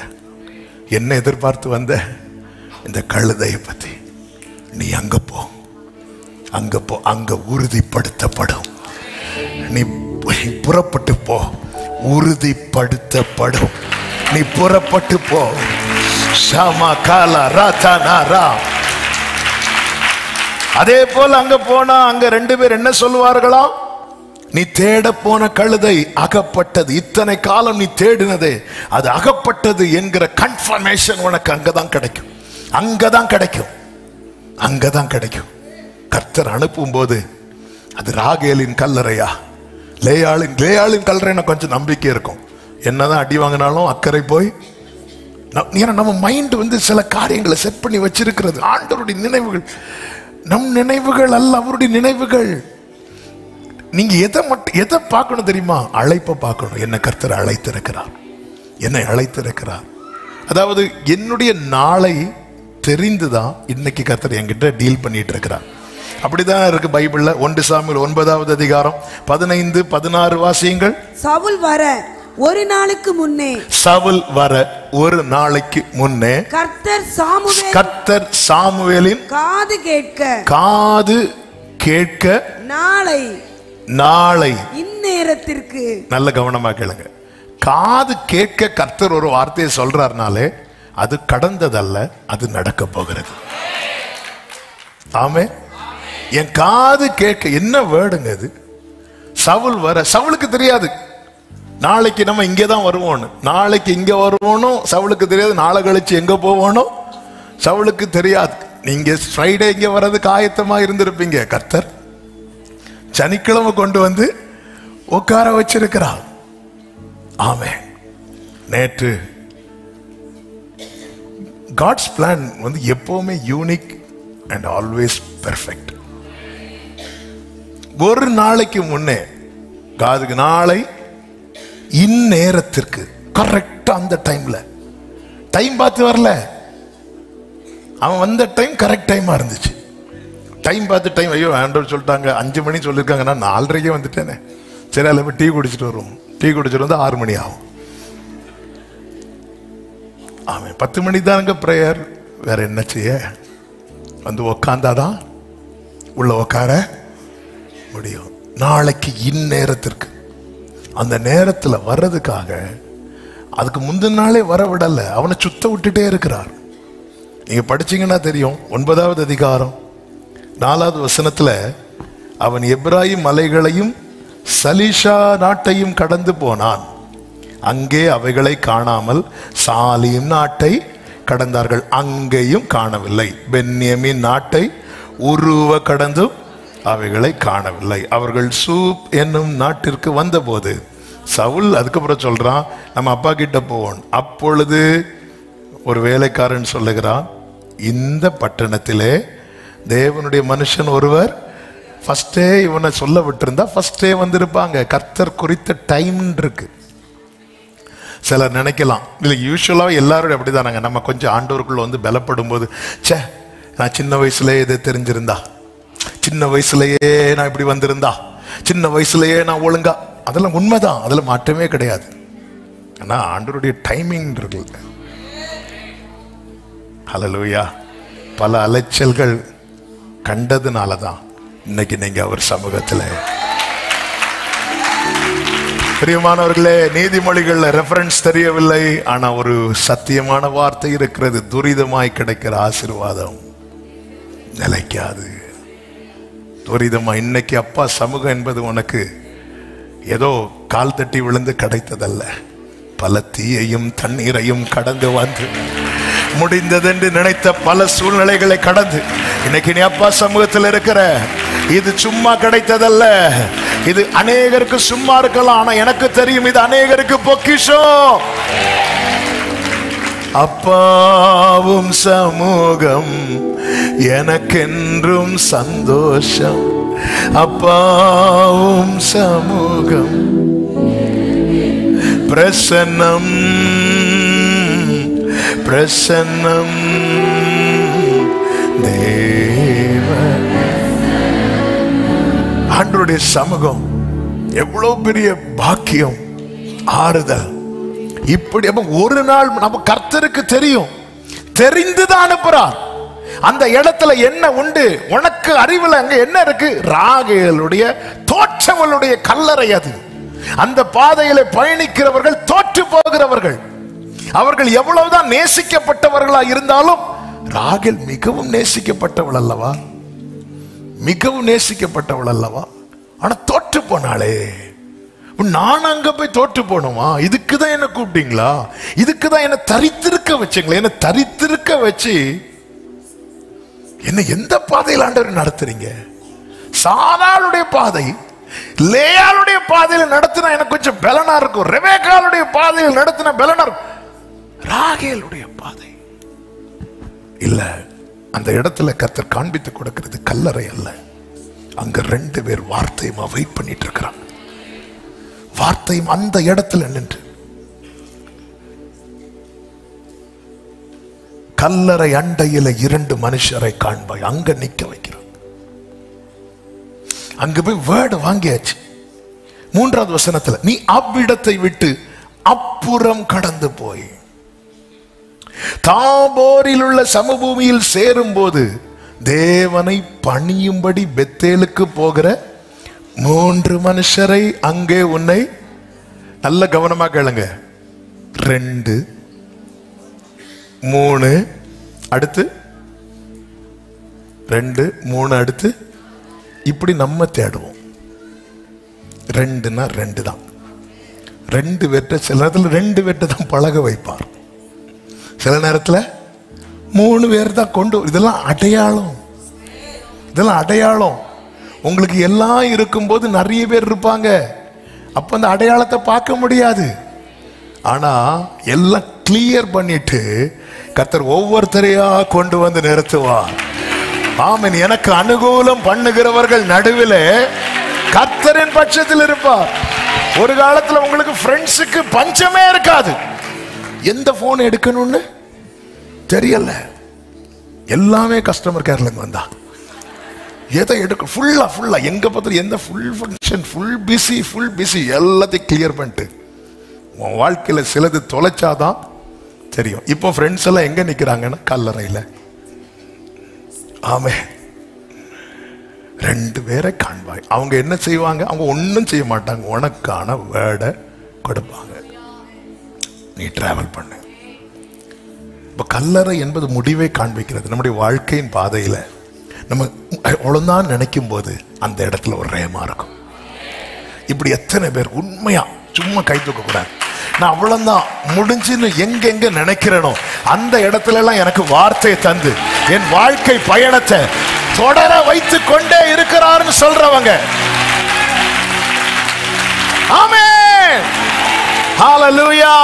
என்ன எதிர்பார்த்து வந்த? இந்த கழுதையை பத்தி. நீ அங்க போ, அங்க போ, அங்க உறுதிப்படுத்தப்படும். நீ புறப்பட்டு போ, உறுதிப்படுத்தப்படும். நீ புறப்பட்டு போ. ஷாமா காலா ராதா நாரா. அதே போல அங்க போனா அங்க 2 பேர் என்ன சொல்லுவார்களா? நீ தேட போன கழுதை அகப்பட்டது. இத்தனை காலம் நீ தேடினதே அது அகப்பட்டது என்கிற கன்ஃபர்மேஷன் உனக்கு அங்கதான் கிடைக்கும். அங்கதான் கிடைக்கும். அங்கதான் கிடைக்கும். கர்த்தர் அனுப்பும் போது அது ராகேலின் கல்லறையா லேயாளின் கல்லறைன்னு கொஞ்சம் நம்பிக்கை இருக்கும். என்னதான் அடி வாங்கினாலும் அக்கறை போய், ஏன்னா நம்ம மைண்ட் சில காரியங்களை செட் பண்ணி வச்சிருக்கிறது. ஆண்டவருடைய நினைவுகள் நம் நினைவுகள் அல்ல, அவருடைய நினைவுகள். நீங்க எதை பார்க்கணும் தெரியுமா? அழைப்பை பார்க்கணும். என்ன கர்த்தர் அழைத்திருக்கிறார், என்னை அழைத்திருக்கிறார். அதாவது என்னுடைய நாளை தெரிந்துதான் இன்னைக்கு கர்த்தர் என்கிட்ட டீல் பண்ணிட்டு இருக்கிறார். அப்படிதான் இருக்கு பைபிள்ல. 1 சாமுவேல் 9வது அதிகாரம் 15, 16 வாசியுங்கள்.
சவுல் வர ஒரு நாளுக்கு முன்னே,
சவுல் வர ஒரு நாளைக்கு முன்னே கர்த்தர் சாமுவேலின் காது கேட்க நாளை
இந்நேரத்திற்கு. நல்ல
கவனமா கேளுங்க. காது கேட்க கர்த்தர் ஒரு வார்த்தையை சொல்றாருனாலே அது கடந்ததல்ல, அது நடக்க போகிறது. ஆமே. என் காது கேட்க என்ன வேர்டுங்க இது? சவுல் வர. சவுலுக்கு தெரியாது நாளைக்கு நம்ம இங்கதான் வருவோம், நாளைக்கு இங்க வருவோனும் சவுலுக்கு தெரியாது. நாளை கழிச்சு எங்க போவோனும் சவுலுக்கு தெரியாது. நீங்க ஃப்ரைடே இங்க வர்றதுக்கு ஆயத்தமா இருந்திருப்பீங்க. கர்த்தர் சனிக்கிழமை கொண்டு வந்து உட்கார வச்சிருக்கிறார். ஆமே. நேற்று காட்ஸ் பிளான் எப்பவுமே யூனிக் அண்ட் ஆல்வேஸ் பெர்ஃபெக்ட். ஒரு நாளைக்கு முன்னே காதுக்கு நாளை இந்நேரத்திற்கு கரெக்டா அந்த டைம்ல, டைம் பார்த்து வரல, அவன் வந்த டைம் கரெக்ட் டைமா இருந்துச்சு. டைம் பார்த்து டைம், ஐயோ ஆண்டவர் சொல்லிட்டாங்க 5 மணி சொல்லியிருக்காங்க, நான் 4:30 வந்துட்டேனே, சரி அதில் போய் டீ குடிச்சிட்டு வருவோம். டீ குடிச்சிட்டு வந்து 6 மணி ஆகும். ஆமாம், 10 மணி தானுங்க ப்ரேயர். வேற என்ன செய்ய? உக்காந்தாதான் உள்ள உக்கார முடியும். நாளைக்கு இந்நேரத்திற்கு, அந்த நேரத்தில் வர்றதுக்காக அதுக்கு முந்தின நாளே வர விடல, அவனை சுத்த விட்டுட்டே இருக்கிறார். நீங்க படிச்சீங்கன்னா தெரியும். 9வது அதிகாரம் 4வது வசனத்துல, அவன் எப்ராயிம் மலைகளையும் சலீஷா நாட்டையும் கடந்து போனான். அங்கே அவைகளை காணாமல் சாலீம் நாட்டை கடந்தார்கள், அங்கேயும் காணவில்லை. பென்யமீன் நாட்டை உருவ கடந்தும் அவைகளை காணவில்லை. அவர்கள் சூப் என்னும் நாட்டிற்கு வந்தபோது சவுல் அதுக்கப்புறம் சொல்றான், நம்ம அப்பா கிட்ட போவோம். அப்பொழுது ஒரு வேலைக்காரன் சொல்லுகிறான், இந்த பட்டணத்திலே தேவனுடைய மனுஷன் ஒருவர், ஃபர்ஸ்டே இவனை சொல்ல விட்டுருந்தா ஃபர்ஸ்டே வந்திருப்பாங்க. கர்த்தர் குறித்த டைம் இருக்கு. சிலர் நினைக்கலாம், இல்லை யூஸ்வலாக எல்லாரும் அப்படிதானாங்க. நம்ம கொஞ்சம் ஆண்டவருக்குள்ள பலப்படும் போது, சே நான் சின்ன வயசுலேயே இதை தெரிஞ்சிருந்தா, சின்ன வயசுலயே நான் இப்படி வந்திருந்தா, சின்ன வயசுலயே நான் ஒழுங்கா, அதெல்லாம் உண்மைதான், அதில் மாற்றமே கிடையாது. ஆனா ஆண்டவருடைய டைமிங் இருக்கு. ஹல்லேலூயா. பல அலைச்சல்கள் கண்டதுனால தான் இன்னைக்கு நீங்க அவர் சமூகத்தில். பிரியமானவர்களே, நீதிமொழிகள்ல ரெஃபரன்ஸ் தெரியவில்லை, ஆனா ஒரு சத்தியமான வார்த்தை இருக்கிறது. துரிதமாய் கிடைக்கிற ஆசீர்வாதம் நிலைக்காது. துரிதமா இன்னைக்கு அப்பா சமூகம் என்பது உனக்கு ஏதோ கால் தட்டி விழுந்து கிடைத்ததல்ல. பல தீயையும் தண்ணீரையும் கடந்து வந்து முடிந்ததென்று நினைத்த பல சூழ்நிலைகளை கடந்து இன்னைக்கு நீ அப்பா சமூகத்தில் இருக்கிற. இது சும்மா கிடைத்ததல்ல. இது அநேகருக்கு சும்மா இருக்கலாம், ஆனா எனக்கு தெரியும் இது அநேகருக்கு பொக்கிஷம். அப்பாவும் சமூகம் எனக்கென்றும் சந்தோஷம். அப்பாவும் சமூகம் பிரசன்னம் பிரசன்னம் தேவ. ஆண்டவருடைய சமூகம் எவ்வளவு பெரிய பாக்கியம், ஆறுதல். இப்படி ஒரு நாள் நம்ம கர்த்தருக்கு தெரியும், தெரிந்துதான் அனுப்புறார். அந்த இடத்துல என்ன உண்டு உனக்கு அறிவுல அங்க என்ன இருக்கு? ராகேலுடைய தோற்றவளுடைய கல்லறை அது. அந்த பாதையில பயணிக்கிறவர்கள் தோற்று போகிறவர்கள். அவர்கள் எவ்வளவுதான் நேசிக்கப்பட்டவர்களா இருந்தாலும் ராகேல் மிகவும் நேசிக்கப்பட்டவள் அல்லவா, மிகவும் நேசிக்கப்பட்டவள் அல்லவா. ஆனா தோற்று போனாளே. நான் அங்க போய் தோற்று போனோமா? இதுக்குதான் என்ன கூப்பிட்டீங்களா? இதுக்குதான் என்ன தரித்திருக்க வச்சீங்களா? என்ன தரித்திருக்க வச்சு என்ன எந்த பாதையில் ஆண்டவர் நடத்துறீங்க? சாராளுடைய பாதை, லேயாளுடைய பாதையில நடத்தினா எனக்கு கொஞ்சம் பலனா இருக்கும். ரெபேக்காளுடைய பாதையில் நடத்தின பலனா இருக்கும். ராகேலுடைய பாதை இல்ல. அந்த இடத்துல கர்த்தர் காண்பித்து கொடுக்கிறது கல்லறை அல்ல. அங்க 2 பேர் வார்த்தையுமா வெயிட் பண்ணிட்டு இருக்கிறாங்க. வார்த்தையும் அந்த இடத்துல நின்று கல்லறை அண்டையில 2 மனுஷரை காண்பாய். அங்க நிக்க வைக்கிறான். அங்க போய் வேர்டு வாங்கியாச்சு. 3வது வசனத்துல நீ அவ்விடத்தை விட்டு அப்புறம் கடந்து போய் தாபோரில் உள்ள சமபூமியில் சேரும் போது தேவனை பணியும்படி பெத்தேலுக்கு போகிற 3 மனுஷரை அங்கே உன்னை. நல்ல கவனமா கேளுங்க. 2 3 அடுத்து 2 3 அடுத்து இப்படி நம்ம தேடுவோம். 2னா 2 தான். 2 பேர்ட்ட சில நேரத்தில் 2 பேர்ட்ட தான் பழக வைப்பார். சில நேரத்தில் 3 பேர் தான் கொண்டு. இதெல்லாம் அடையாளம், இதெல்லாம் அடையாளம். உங்களுக்கு எல்லாம் இருக்கும்போது நிறைய பேர் இருப்பாங்க, அப்ப அந்த அடையாளத்தை பார்க்க முடியாது. ஆனா எல்லாம் கிளியர் பண்ணிட்டு கர்த்தர் ஒவ்வொருத்தரையா கொண்டு வந்து நிறுத்துவார். ஆமென். எனக்கு அனுகூலம் பண்ணுகிறவர்கள் நடுவில் கர்த்தரின் பட்சத்தில் இருப்பார். ஒரு காலத்துல உங்களுக்கு ஃப்ரெண்ட்ஸுக்கு பஞ்சமே இருக்காது. எந்த போன் எடுக்கணும்னு தெரியல, எல்லாமே கஸ்டமர் கேர்ல வந்தா எதை எடுக்க ஃபுல்லா எங்க பார்த்து எந்த ஃபுல் ஃபங்க்ஷன், ஃபுல் பிஸி எல்லாத்தையும் கிளியர் பண்ணிட்டு உன் வாழ்க்கையில சிலது தொலைச்சாதான் தெரியும். இப்போ ஃப்ரெண்ட்ஸ் எல்லாம் எங்க நிக்கிறாங்கன்னா கல்லறையில. ஆமே. 2 பேரை காண்பாய். அவங்க என்ன செய்வாங்க? அவங்க ஒன்னும் செய்ய மாட்டாங்க. உனக்கான வேர்டை கொடுப்பாங்க. நீ டிராவல் பண்ணு. இப்ப கல்லறை என்பது முடிவை காண்பிக்கிறது. நம்முடைய வாழ்க்கையின் பாதையில நம்ம அவ்வளவுதான் நினைக்கும் போது அந்த இடத்துல ஒரு ரேமா இருக்கும். இப்படி எத்தனை பேர் உண்மையா சும்மா கை தூக்க கூடாது. நான் அவ்வளவுதான் முடிஞ்சுன்னு எங்க நினைக்கிறேனோ அந்த இடத்துல எல்லாம் எனக்கு வார்த்தையை தந்து என் வாழ்க்கை பயணத்தை தொடர வைத்துக் கொண்டே இருக்கிறார்னு சொல்றவங்க. ஆமென். ஹல்லேலூயா,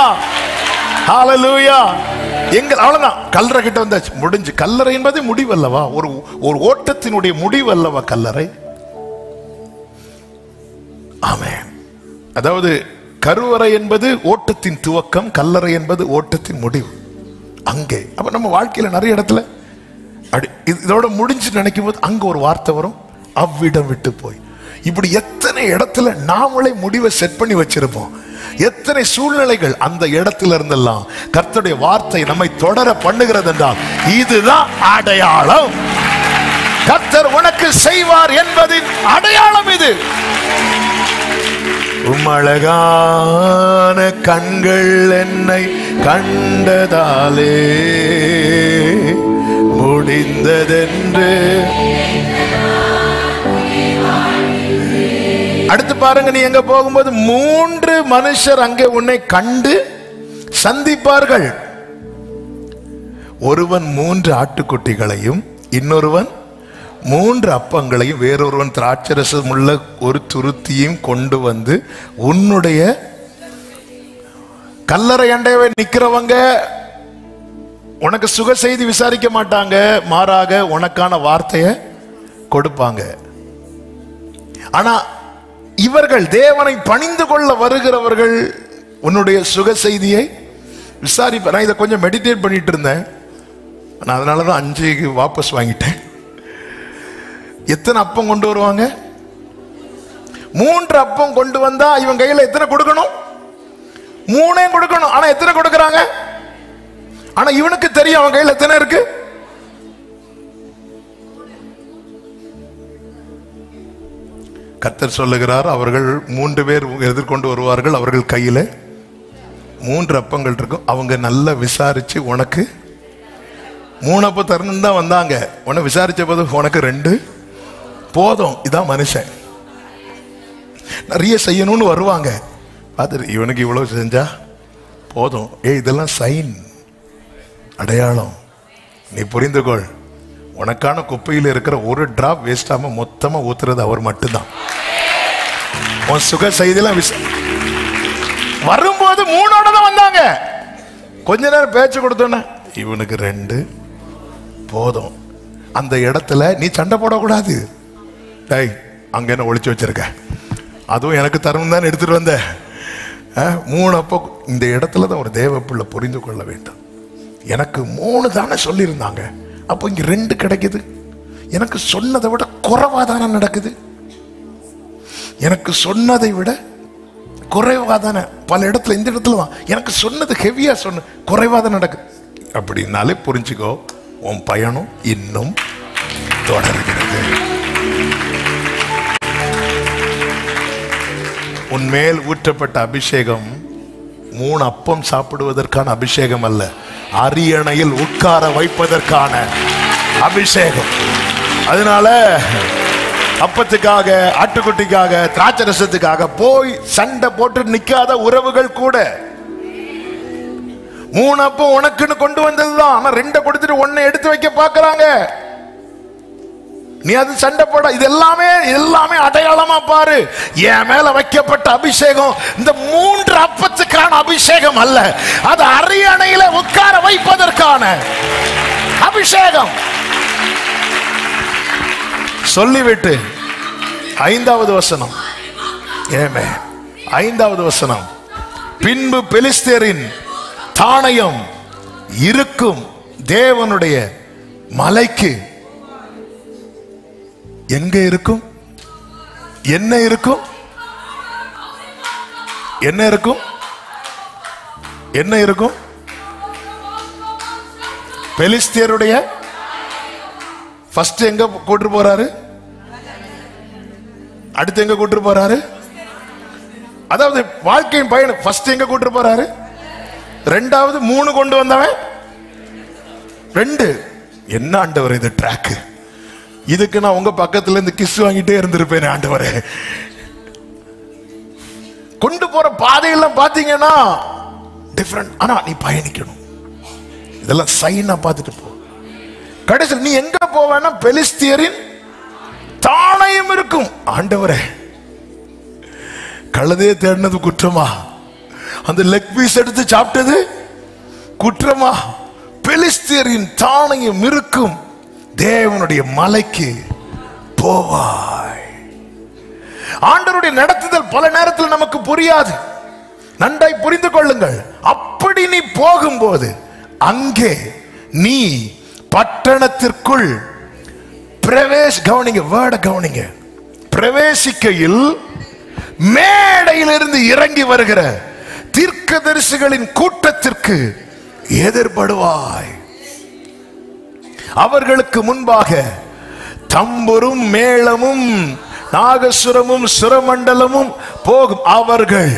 ஹல்லேலூயா. எங்க அவ்வளவுதான் கல்லறை கிட்ட வந்தாச்சு, முடிஞ்சு. கல்லறை என்பது முடிவல்லவா? ஒரு ஓட்டத்தினுடைய முடிவல்லவா கல்லறை? ஆமென். அதாவது கருவறை என்பது ஓட்டத்தின் துவக்கம், கல்லறை என்பது ஓட்டத்தின் முடிவு. அங்கே அப்ப நம்ம வாழ்க்கையில நிறைய இடத்துல இதோட முடிஞ்சு நினைக்கும் போது அங்க ஒரு வார்த்தை வரும், அவ்விடம் விட்டு போய். இப்படி எத்தனை இடத்துல நாமளே முடிவை செட் பண்ணி வச்சிருப்போம். எத்தனை சூழ்நிலைகள் அந்த இடத்துல இருந்தெல்லாம் கர்த்தருடைய வார்த்தை நம்மை தொடர பண்ணுகிறது என்றால் இதுதான் அடையாளம். கர்த்தர் உனக்கு செய்வார் என்பதின் அடையாளம் இது. உம்மழகான கண்கள் என்னை கண்டதாலே முடிந்ததென்று. அடுத்து பாருங்க, நீ எங்க போகும்போது 3 மனுஷர் அங்கே உன்னை கண்டு சந்திப்பார்கள். ஒருவன் 3 ஆட்டுக்குட்டிகளையும், இன்னொருவன் 3 அப்பங்களையும், வேறொருவன் திராட்சரசம் உள்ள ஒரு துருத்தியும் கொண்டு வந்து உன்னுடைய கல்லறை அண்டையவை நிக்கிறவங்க உனக்கு சுக செய்தி விசாரிக்க மாட்டாங்க, மாறாக உனக்கான வார்த்தையை கொடுப்பாங்க. ஆனா இவர்கள் தேவனை பணிந்து கொள்ள வருகிறவர்கள் உன்னுடைய சுக செய்தியை விசாரிப்ப. நான் இதை கொஞ்சம் மெடிடேட் பண்ணிட்டு இருந்தேன். நான் அதனாலதான் 5 வாபஸ் வாங்கிட்டேன். எத்தனை அப்பம் கொண்டு வருவாங்க? 3 அப்பம் கொண்டு வந்தா இவன் கையில எத்தனை கொடுக்கணும்? 3 கொடுக்கணும். ஆனா எத்தனை கொடுக்கறாங்க? ஆனா இவனுக்கு தெரியும் அவன் கையில எத்தனை இருக்கு. கர்த்தர் சொல்லுகிறார், அவர்கள் 3 பேர் எதிர்கொண்டு வருவார்கள். அவர்கள் கையில 3 அப்பங்கள் இருக்கும். அவங்க நல்லா விசாரிச்சு உனக்கு 3 அப்பம் தரணும் தான் வந்தாங்க. உன்னை விசாரிச்ச போது உனக்கு 2 போதும். இதான் மனுஷன். நிறைய செய்யணும்னு வருவாங்க. பார்த்து இவனுக்கு இவ்வளவு செஞ்சா போதும். இதெல்லாம் சைன், அடையாளம். நீ புரிந்து கொள், உனக்கான குப்பையில் இருக்கிற ஒரு டிராப் வேஸ்ட் ஆகாம மொத்தமா ஊத்துறது அவர் மட்டும்தான். உன் சுக செய்தியெல்லாம் வரும்போது 3 தான் வந்தாங்க. கொஞ்ச நேரம் பேச்சு கொடுத்தோன்னே இவனுக்கு 2 போதும். அந்த இடத்துல நீ சண்டை போடக்கூடாது. டேய், அங்க என்ன ஒளிச்சு வச்சிருக்க, அதுவும் எனக்கு தரணும் தான் எடுத்துட்டு வந்த 3 அப்போ. இந்த இடத்துல தான் ஒரு தேவ பிள்ளை புரிந்து கொள்ள வேண்டும். எனக்கு 3 தானே சொல்லியிருந்தாங்க, அப்போ இங்க 2 கிடைக்குது. எனக்கு சொன்னதை விட குறைவாதான நடக்குது. எனக்கு சொன்னதை விட குறைவாதான பல இடத்துல, இந்த இடத்துல தான் எனக்கு சொன்னது ஹெவியா சொன்ன குறைவாதான் நடக்குது. அப்படின்னாலே புரிஞ்சுக்கோ, உன் பயணம் இன்னும் தொடர்கிறது. உன்மேல் ஊற்றப்பட்ட அபிஷேகம் 3 அப்பம் சாப்பிடுவதற்கான அபிஷேகம் அல்ல, அரியணையில் உட்கார வைப்பதற்கான அபிஷேகம். அதனால அப்பத்துக்காக, ஆட்டுக்குட்டிக்காக, திராட்சரசத்துக்காக போய் சண்டை போட்டு நிக்காத உறவுகள் கூட 3 அப்பம் உனக்குன்னு கொண்டு வந்ததுதான். ஆனா 2 கொடுத்துட்டு 1 எடுத்து வைக்க பாக்குறாங்க. நீ அது சண்டை போட. இது எல்லாமே அடையாளமா பாரு. என் மேல வைக்கப்பட்ட அபிஷேகம் இந்த 3 அப்பத்துக்கான அபிஷேகம் அல்ல, அது அரியணையில உட்கார வைப்பதற்கான அபிஷேகம். சொல்லிவிட்டு 5வது வசனம். ஆமென். 5வது வசனம். பின்பு பெலிஸ்தேரின் தாணையம் இருக்கும் தேவனுடைய மலைக்கு எங்க இருக்கும்? என்ன இருக்கும்? என்ன இருக்கும்? என்ன இருக்கும்? பெலிஸ்தியருடைய ஃபர்ஸ்ட் எங்க கூட்டு போறாரு? அடுத்து எங்க கூட்டு போறாரு? அதாவது வாழ்க்கையின் பயணம் ஃபர்ஸ்ட் எங்க கூட்டு போறாரு? 2வது 3 கொண்டு வந்தவன் 2. என்ன ஆண்டவர் இது ட்ராக்? இதுக்கு நான் உங்க பக்கத்துல இருந்து கிஸ் வாங்கிட்டே இருந்திருப்பேன் ஆண்டவரே. கொண்டு போற பாதையெல்லாம் பாத்தீங்கன்னா டிஃபரண்ட். ஆனா நீ பயணிக்கணும். இதெல்லாம் சைனா பார்த்துட்டு போ. கடைசியில் நீ எங்க போவேன்னா பெலிஸ்தியரின் தாணையம் இருக்கும். ஆண்டவரே, கழுதையை தேடினது குற்றமா? அந்த லெக் பீஸ் எடுத்து சாப்பிட்டது குற்றமா? பெலிஸ்தியரின் தாணையம் இருக்கும் தேவனுடைய மலைக்கு போவாய். ஆண்டவருடைய நடத்துதல் பல நேரத்தில் நமக்கு புரியாது. நன்றாய் புரிந்து கொள்ளுங்கள். அப்படி நீ போகும்போது அங்கே நீ பட்டணத்திற்குள் கவனிங்க, வேர்ட கவனிங்க. பிரவேசிக்கையில் மேடையிலிருந்து இறங்கி வருகிற தீர்க்கதரிசிகளின் கூட்டத்திற்கு எதிர்படுவாய். அவர்களுக்கு முன்பாக தம்புரும் மேளமும் நாகசுரமும் சுரமண்டலமும் போகும். அவர்கள்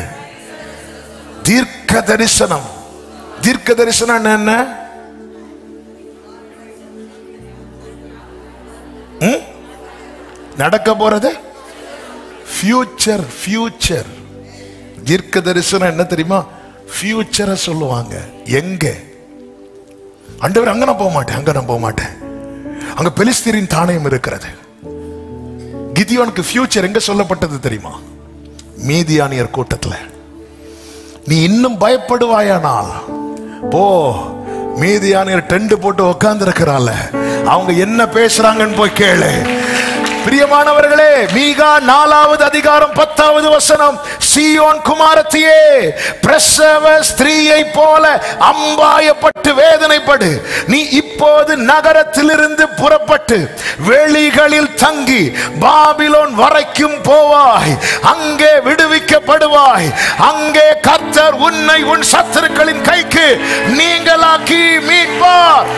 தீர்க்க தரிசனம். தீர்க்க தரிசனம் என்ன? நடக்க போறது ஃபியூச்சர். ஃபியூச்சர் தீர்க்க தரிசனம் என்ன தெரியுமா? ஃபியூச்சரை சொல்லுவாங்க. எங்க? ஆண்டவர் அங்க நான் போக மாட்டேன், அங்க நான் போக மாட்டேன். அங்க பெலிஸ்தீரின் தானியம் இருக்கிறது. கிதியோனுக்கு ஃபியூச்சர் எங்க சொல்லப்பட்டது தெரியுமா? மீதியானியர் கூட்டத்துல. நீ இன்னும் பயப்படுவாயானால் போ, மீதியானியர் டென்ட் போட்டு உட்கார்ந்து இருக்கிறாள், அவங்க என்ன பேசுறாங்கன்னு போய் கேளு. பிரியமானவர்களே, மீகா 4வது அதிகாரம் 10வது வசனம், சீயோன் குமாரத்தியே, பிரசவ ஸ்திரீயை போல அம்பாயப்பட்டு வேதனைப்படு. நீ இப்போது நகரத்திலிருந்து புறப்பட்டு வெளிகளில் தங்கி பாபிலோன் வரைக்கும் போவாய். அங்கே விடுவிக்கப்படுவாய். அங்கே கர்த்தர் உன்னை உன் சத்துருக்களின் கைக்கு நீங்களாக்கி மீட்பார்.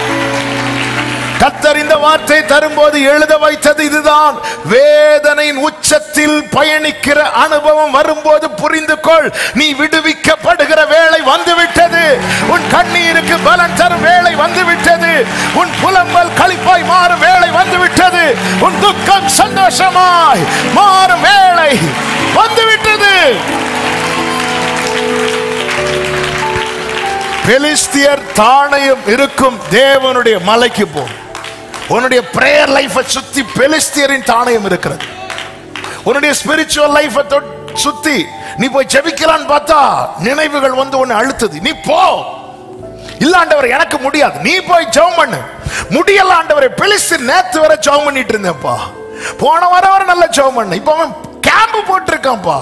கர்த்தர் இந்த வார்த்தை தரும்போது எழுத வைத்தது இதுதான். வேதனையின் உச்சத்தில் பயணிக்கிற அனுபவம் வரும்போது புரிந்து கொள், நீ விடுவிக்கப்படுகிற வேளை வந்துவிட்டது. உன் கண்ணீருக்கு பலன் தரும் வேளை வந்துவிட்டது. உன் புலம்பல் களிப்பாய் மாறும் வேளை வந்துவிட்டது. உன் துக்கம் சந்தோஷமாய் மாறும் வேளை வந்துவிட்டது. பெலிஸ்தியர் தானியம் இருக்கும் தேவனுடைய மலைக்கு போ. உன்னுடைய பிரேயர் லைஃபை சுத்தி பெலிஸ்தியரின் தானியம் இருக்கிறது. உன்னுடைய ஸ்பிரிச்சுவல் லைஃபை சுத்தி நீ போய் ஜெபிக்கலான்னு பார்த்தா நினைவுகள் வந்து உன்னை அழுத்துது. நீ போ. இல்ல ஆண்டவர் எனக்கு முடியாது, நீ போய் ஜெபம் பண்ணு. முடியல ஆண்டவரே, பெலிஸ்தீர் நேத்து வரை ஜெபம் பண்ணிட்டு இருந்தேன்ப்பா, போன வாரம் வரை நல்ல ஜெபம் பண்ண, இப்ப அவன் கேம்ப் போட்டிருக்கான்ப்பா.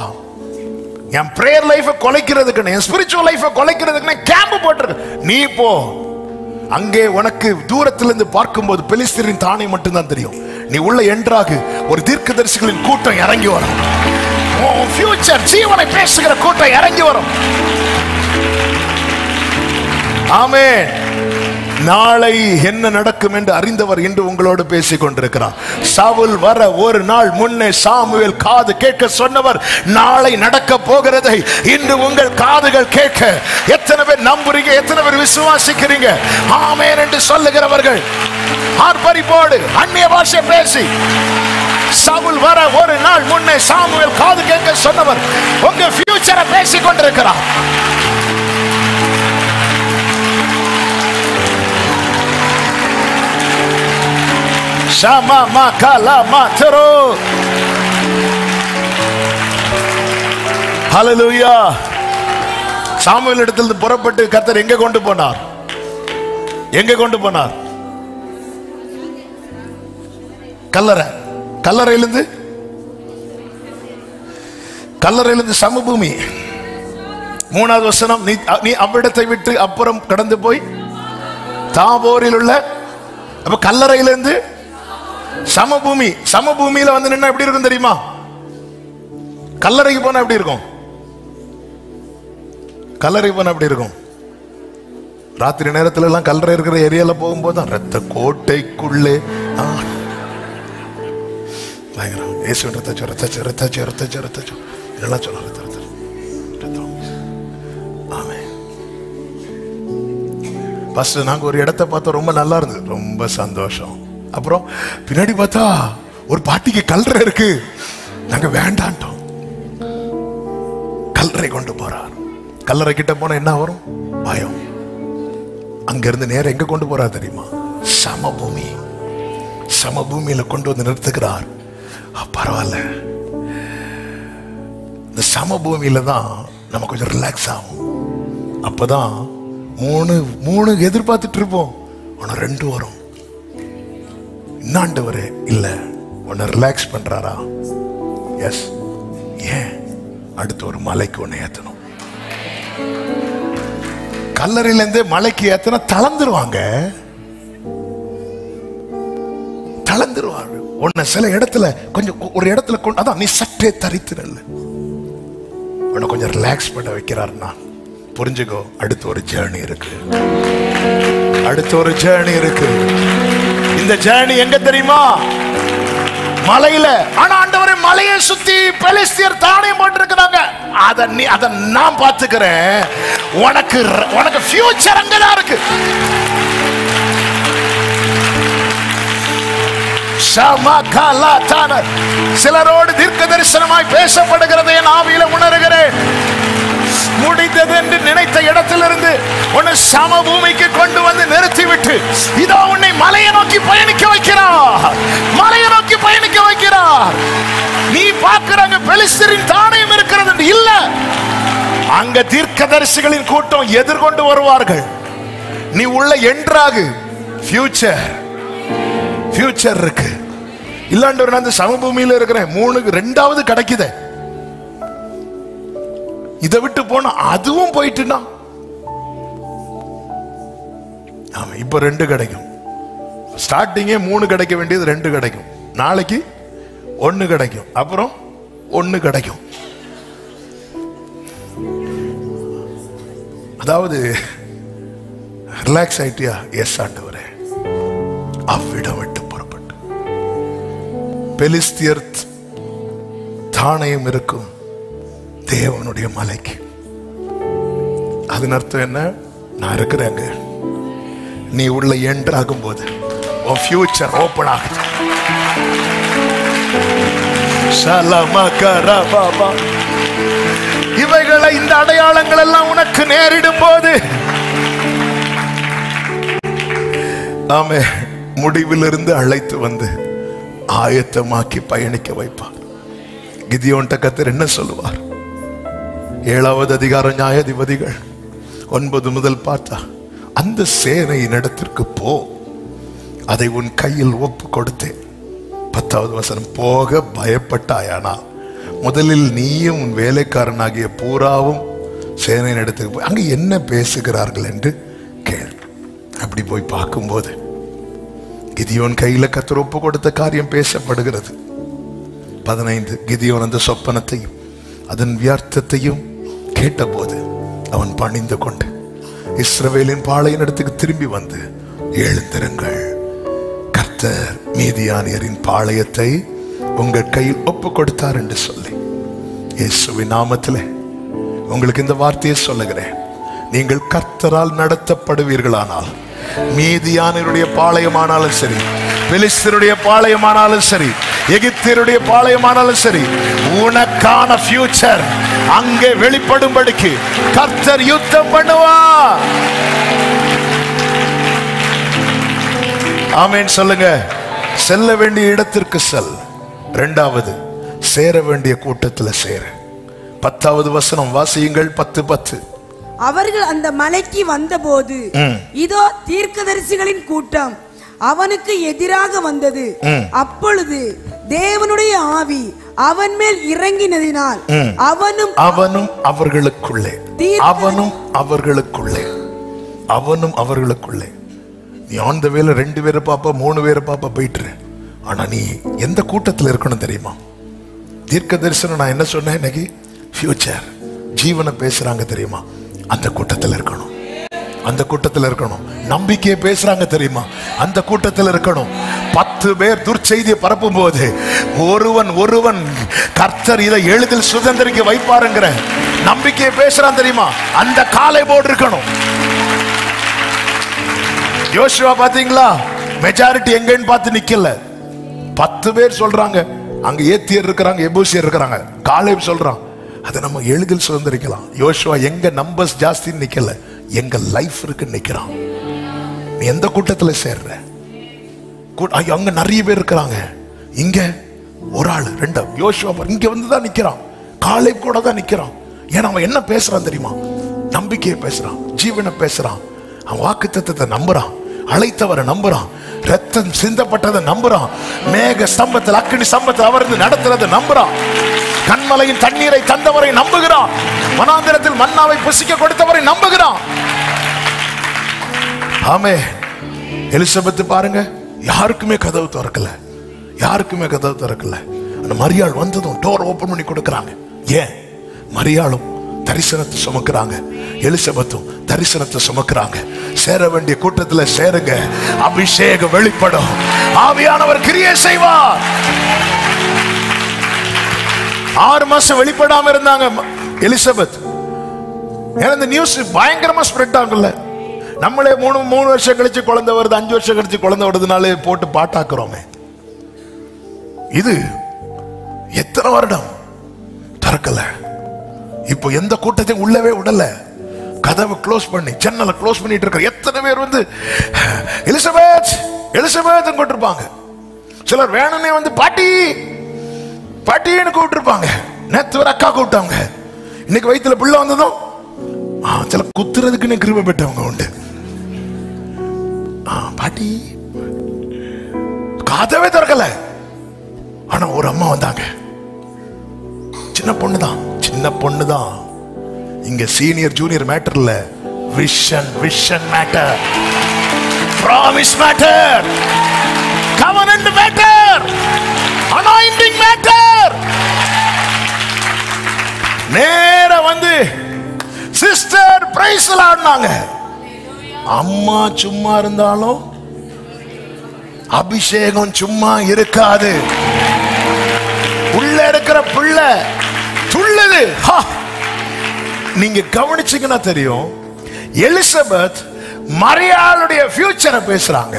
என் பிரேயர் லைஃபை கொலைக்கிறதுக்கு, என் ஸ்பிரிச்சுவல் லைஃபை கொலைக்கிறதுக்கு கேம்ப் போட்டிருக்க. நீ போ. அங்கே உனக்கு தூரத்திலிருந்து பார்க்கும்போது பெலிஸ்தீரின் தானியம் மட்டும்தான் தெரியும். நீ உள்ள என்றாகு, ஒரு தீர்க்கதரிசிகளின் கூட்டம் இறங்கி வரும். ஃபியூச்சர் ஜீவனை பேசுகிற கூட்டம் இறங்கி வரும். ஆமென். நாளை என்ன நடக்கும் என்று அறிந்தவர் இன்று உங்களோடு பேசிக் கொண்டிருக்கிறார். சவுல் வர ஒரு நாள் முன்னே சாமுவேல் காது கேட்க சொன்னவர் நாளை நடக்க போகிறதை இன்று உங்கள் காதுகள் கேட்க எத்தனை பேர் நம்புறீங்க? எத்தனை பேர் விசுவாசிக்கிறீங்க? ஆமென் என்று சொல்லுகிறவர்கள் ஆர்ப்பரிப்போடு அந்நிய பாஷை பேசி, சவுல் வர ஒரு நாள் முன்னே சாமுவேல் காது கேட்க சொன்னவர் உங்க ஃபியூச்சரை பேசிக் கொண்டிருக்கிறார். Shama makala matero. Hallelujah. Samuel இடத்திலிருந்து புறப்பட்டு கர்த்தர் எங்க கொண்டு போனார்? எங்க கொண்டு போனார்? கல்லறை. கல்லறையிலிருந்து சமபூமி. 3வது வசனம், நீ அவ்விடத்தை விட்டு அப்புறம் கடந்து போய் தாபோரில் உள்ள, அப்ப கல்லறையிலிருந்து சமபூமி. சமபூமியில வந்து நின்னா எப்படி இருக்கும் தெரியுமா? கல்லறைக்கு போனா எப்படி இருக்கும்? கல்லறைக்கு போனா எப்படி இருக்கும்? ராத்திரி நேரத்துல எல்லாம் கல்லறை இருக்கிற ஏரியால போகும்போது ரத்த கோட்டைக்குள்ளே பயங்கரம். இயேசு ரத்தச்சோ ரத்தச்சோ ரத்தச்சோ ரத்தச்சோ ரத்தச்சோ இதெல்லாம் சொல்ல ரத்தம். ஆமென். ஃபர்ஸ்ட் நாங்க ஒரு இடத்தை பார்த்தோம், ரொம்ப நல்லா இருந்தது, ரொம்ப சந்தோஷம். அப்புறம் பின்னாடி பார்த்தா ஒரு பாட்டிக்கு கல்லறை இருக்கு, நாங்க வேண்டாண்டோம். கல்லறை கொண்டு போறார். கல்லறை கிட்ட போனா என்ன வரும்? பயம். அங்க இருந்து நேரம் எங்க கொண்டு போறார் தெரியுமா? சமபூமி. சமபூமியில கொண்டு வந்து நிறுத்துகிறார். பரவாயில்ல, இந்த சமபூமியில தான் நம்ம கொஞ்சம் ரிலாக்ஸ் ஆகும். அப்பதான் மூணு எதிர்பார்த்துட்டு இருப்போம், ஆனா 2 வரும். இன்னாண்டவரே இல்ல, உன்னை ரிலாக்ஸ் பண்றாரா? எஸ். ஏன்? அடுத்து ஒரு மலைக்கு உன்னை ஏத்தணும். கல்லறையில இருந்து மலைக்கு ஏத்தன தளர்ந்துருவாங்க. உன்னை சில இடத்துல கொஞ்சம் ஒரு இடத்துல அதான் நீ சற்றே தரித்து நெல்லு. உன்னை கொஞ்சம் ரிலாக்ஸ் பண்ண வைக்கிறாருன்னா புரிஞ்சுக்கோ, அடுத்த ஒரு ஜேர்னி இருக்கு. அடுத்த ஒரு ஜேர்னி இருக்கு. இந்த ஜேர்னி எங்க தெரியுமா? மலையில. ஆனா ஆண்டவரே, மலையை சுத்தி பெலிஸ்தியர் தானியம் போட்டு இருக்கிறாங்க. அத நான் பாத்துக்கிறேன். உனக்கு ஃபியூச்சர் அங்கதான் இருக்கு. சிலரோடு தீர்க்க தரிசனமாய் பேசப்படுகிறதை என் ஆவியில உணர்கிறேன். முடிந்தது என்று நினைத்த இடத்திலிருந்து உன்னை சமபூமிக்கு கொண்டு வந்து நிறுத்திவிட்டு இதோ உன்னை மலையை நோக்கி பயணிக்க வைக்கிறார். மலையை நோக்கி பயணிக்க வைக்கிறார். நீ பார்க்கிறாங்க பெலிஸ்தரின் தானியம் இருக்கிறது இல்ல, அங்க தீர்க்கதரிசிகளின் கூட்டம் எதிர்கொண்டு வருவார்கள். நீ உள்ள என்றாகு. ஃபியூச்சர் இருக்கு. இல்லாண்டவர் நான் சமபூமியில இருக்கிறேன், 3க்கு 2வது கிடைக்குதே. இதை விட்டு போனா அதுவும் போயிட்டுனா இப்ப 2 கிடைக்கும். ஸ்டார்டிங்கே 3 கிடைக்க வேண்டியது 2 கிடைக்கும். நாளைக்கு 1 கிடைக்கும், அப்புறம் 1 கிடைக்கும். அதாவது ரிலாக்ஸ் ஆயிட்டியா? எஸ் ஆண்டவரே. அவ்விடம் விட்டு புறப்பட்டு பெலிஸ்தியர் தானியம் இருக்கும் தேவனுடைய மலைக்கு. அதன் அர்த்தம் என்ன? நான் இருக்கிறேங்க. நீ உள்ள என்ட்ராகும் போது உன் ஃபியூச்சர் ஓபன் ஆகுது. இவைகளை, இந்த அடையாளங்கள் எல்லாம் உனக்கு நேரிடும் போது ஆமே முடிவிலிருந்து அழைத்து வந்து ஆயத்தமாக்கி பயணிக்க வைப்பார். கிதியோன்ட்ட கர்த்தர் என்ன சொல்லுவார்? 7வது அதிகாரம் நியாயாதிபதிகள் 9 முதல் பார்த்தா, அந்த சேனையின் இடத்திற்கு போ, அதை உன் கையில் ஒப்பு கொடுத்தேன். 10வது வசனம், போக பயப்பட்டாயானால் முதலில் நீயும் உன் வேலைக்காரனாகிய பூராவும் சேனையின் இடத்துக்கு போய் அங்க என்ன பேசுகிறார்கள் என்று கேள். அப்படி போய் பார்க்கும்போது கிதியோன் கையில கர்த்தர் ஒப்பு கொடுத்த காரியம் பேசப்படுகிறது. 15, கிதியோன் அந்த சொப்பனத்தையும் அதன் வியார்த்தத்தையும் கேட்டபோது அவன் பணிந்து கொண்டு இஸ்ரவேலின் பாளையின் இடத்துக்கு திரும்பி வந்து, எழுந்திருங்கள், கர்த்தர் மீதியானியரின் பாளையத்தை உங்கள் கையில் ஒப்பு கொடுத்தார் என்று சொல்லி, இயேசுவின் நாமத்திலே உங்களுக்கு இந்த வார்த்தையை சொல்லுகிறேன். நீங்கள் கர்த்தரால் நடத்தப்படுவீர்களானால், மீதியானியருடைய பாளையமானாலும் சரி, பெலிஸ்தருடைய பாளையமானாலும் சரி, எகிப்தியருடைய பாளையமானாலும் சரி, உனக்கான ஃபியூச்சர் அங்கே வெளிப்படும்படிக்கு கர்த்தர் யுத்தம் பண்ணுவார். ஆமென் சொல்லுங்க. செல்ல வேண்டிய இடத்திற்கு செல். 2வது, சேர வேண்டிய கூட்டத்தில் சேர. 10வது வசனம் வாசியுங்கள். 10:10.
அவர்கள் அந்த மலைக்கு வந்தபோது இதோ தீர்க்கதரிசிகளின் கூட்டம் அவனுக்கு எதிராக வந்தது. அப்பொழுது தேவனுடைய ஆவி அவன் மேல் இறங்கினதினால் அவனும் அவர்களுக்குள்ளே நீ ஆன் த வேல 2 பேரை பாப்பா, 3 பேரை பாப்பா போயிட்டு. ஆனா நீ எந்த கூட்டத்தில் இருக்கணும் தெரியுமா? தீர்க்க தரிசனம் நான் என்ன சொன்னேன் இன்னைக்கு? ஃபியூச்சர் ஜீவனை பேசுறாங்க தெரியுமா? அந்த கூட்டத்தில் இருக்கணும். அந்த கூட்டத்தில் இருக்கணும். நம்பிக்கையை பேசுறாங்க தெரியுமா? அந்த கூட்டத்தில் இருக்கணும். 10 பேர் துர்ச்செய்தியை பரப்பும் போது ஒருவன் கர்த்தர் இதை எளிதில் சுதந்திரிக்க வைப்பாருங்கிற நம்பிக்கையை பேசுறான் தெரியுமா? அந்த காலை போடு இருக்கணும். யோசுவா பாத்தீங்களா? மெஜாரிட்டி எங்கன்னு பார்த்து நிக்கல. 10 பேர் சொல்றாங்க, அங்க ஏத்தியர் இருக்கிறாங்க, எபூசியர் இருக்கிறாங்க. காலேப் சொல்றான், அதை நம்ம எளிதில் சுதந்திரிக்கலாம். யோசுவா எங்க நம்பர்ஸ் ஜாஸ்தி நிக்கல, எங்க லைஃப் இருக்கு நிக்கிறான். நீ எந்த கூட்டத்துல சேர்ற? அங்க நிறைய பேர் இருக்கிறாங்க, இங்க ஒரு ஆளு 2. யோசுவா இங்க வந்துதான் நிக்கிறான், காலேப் கூட தான் நிக்கிறான். ஏன்னா அவன் என்ன பேசுறான் தெரியுமா? நம்பிக்கையை பேசுறான், ஜீவனை பேசுறான். அவன் வாக்குத்தத்தத்தை நம்புறான், அழைத்தவரை நம்புறான், ரத்தம் சிந்தப்பட்டதை நம்புறான், மேக ஸ்தம்பத்தில் அக்கினி ஸ்தம்பத்தில் அவர் நடத்துறதை நம்புறான், கண்மலையின் தண்ணீரை தந்தவரை நம்புகிறான், வனாந்திரத்தில் மன்னாவை புசிக்க கொடுத்தவரை நம்புகிறான். ஆமே. எலிசபெத் பாருங்க, யாருக்குமே கதவு திறக்கல. யாருக்குமே கதவு திறக்கல. அந்த மரியாள் வந்ததும் டோர் ஓபன் பண்ணி கொடுக்கறாங்க. ஏன்? மரியாளும் தரிசனத்தை சுமக்கிறாங்க, எலிசபெத்தும் தரிசனத்தை சுமக்கிறாங்க. சேர வேண்டிய கூட்டத்துல சேருங்க. அபிஷேகம் வெளிப்படும், ஆவியானவர் கிரியை செய்வார். 6 மாசம் வெளிப்படாம இருந்தாங்க எலிசபெத். ஏன்னா இந்த நியூஸ் பயங்கரமா ஸ்ப்ரெட் ஆகல. நம்மளே 3 வருஷம் கழிச்சு குழந்தை வருது, 5 வருஷம் கழிச்சு குழந்தை வருதுனாலே போட்டு பாட்டாக்குறோமே. இது எத்தனை வருடம் திறக்கல. இப்போ எந்த கூட்டத்தையும் உள்ளவே விடல. கதவை க்ளோஸ் பண்ணி, ஜன்னலை க்ளோஸ் பண்ணிட்டு இருக்க எத்தனை பேர் வந்து எலிசபெத் எலிசபெத் கூப்பிட்டுருப்பாங்க. சிலர் வேணும்னே வந்து பாட்டி பாட்டின்னு கூப்பிட்டுருப்பாங்க. நேத்து ஒரு அக்கா கூப்பிட்டாங்க. இன்னைக்கு வயிற்றுல பிள்ளை வந்ததும் சில குத்துறதுக்குன்னு கிருபை பெற்றவங்க உண்டு. பாட்டி கதவே திறக்கல. ஆனா ஒரு அம்மா வந்தாங்க. சின்ன பொண்ணுதான். இங்க சீனியர் ஜூனியர் மேட்டர் இல்ல, vision matter, promise matter, கவர்னன்ட் matter, anointing matter. நேர வந்து சிஸ்டர் பிரைஸ் ஆடினாங்க. அம்மா சும்மா இருந்தாலும் அபிஷேகம் சும்மா இருக்காது. உள்ள இருக்கிற பிள்ளை துள்ளுது. நீங்க கவனிச்சீங்கன்னா தெரியும். எலிசபெத் மரியாளுடைய ஃபியூச்சரை பேசுறாங்க,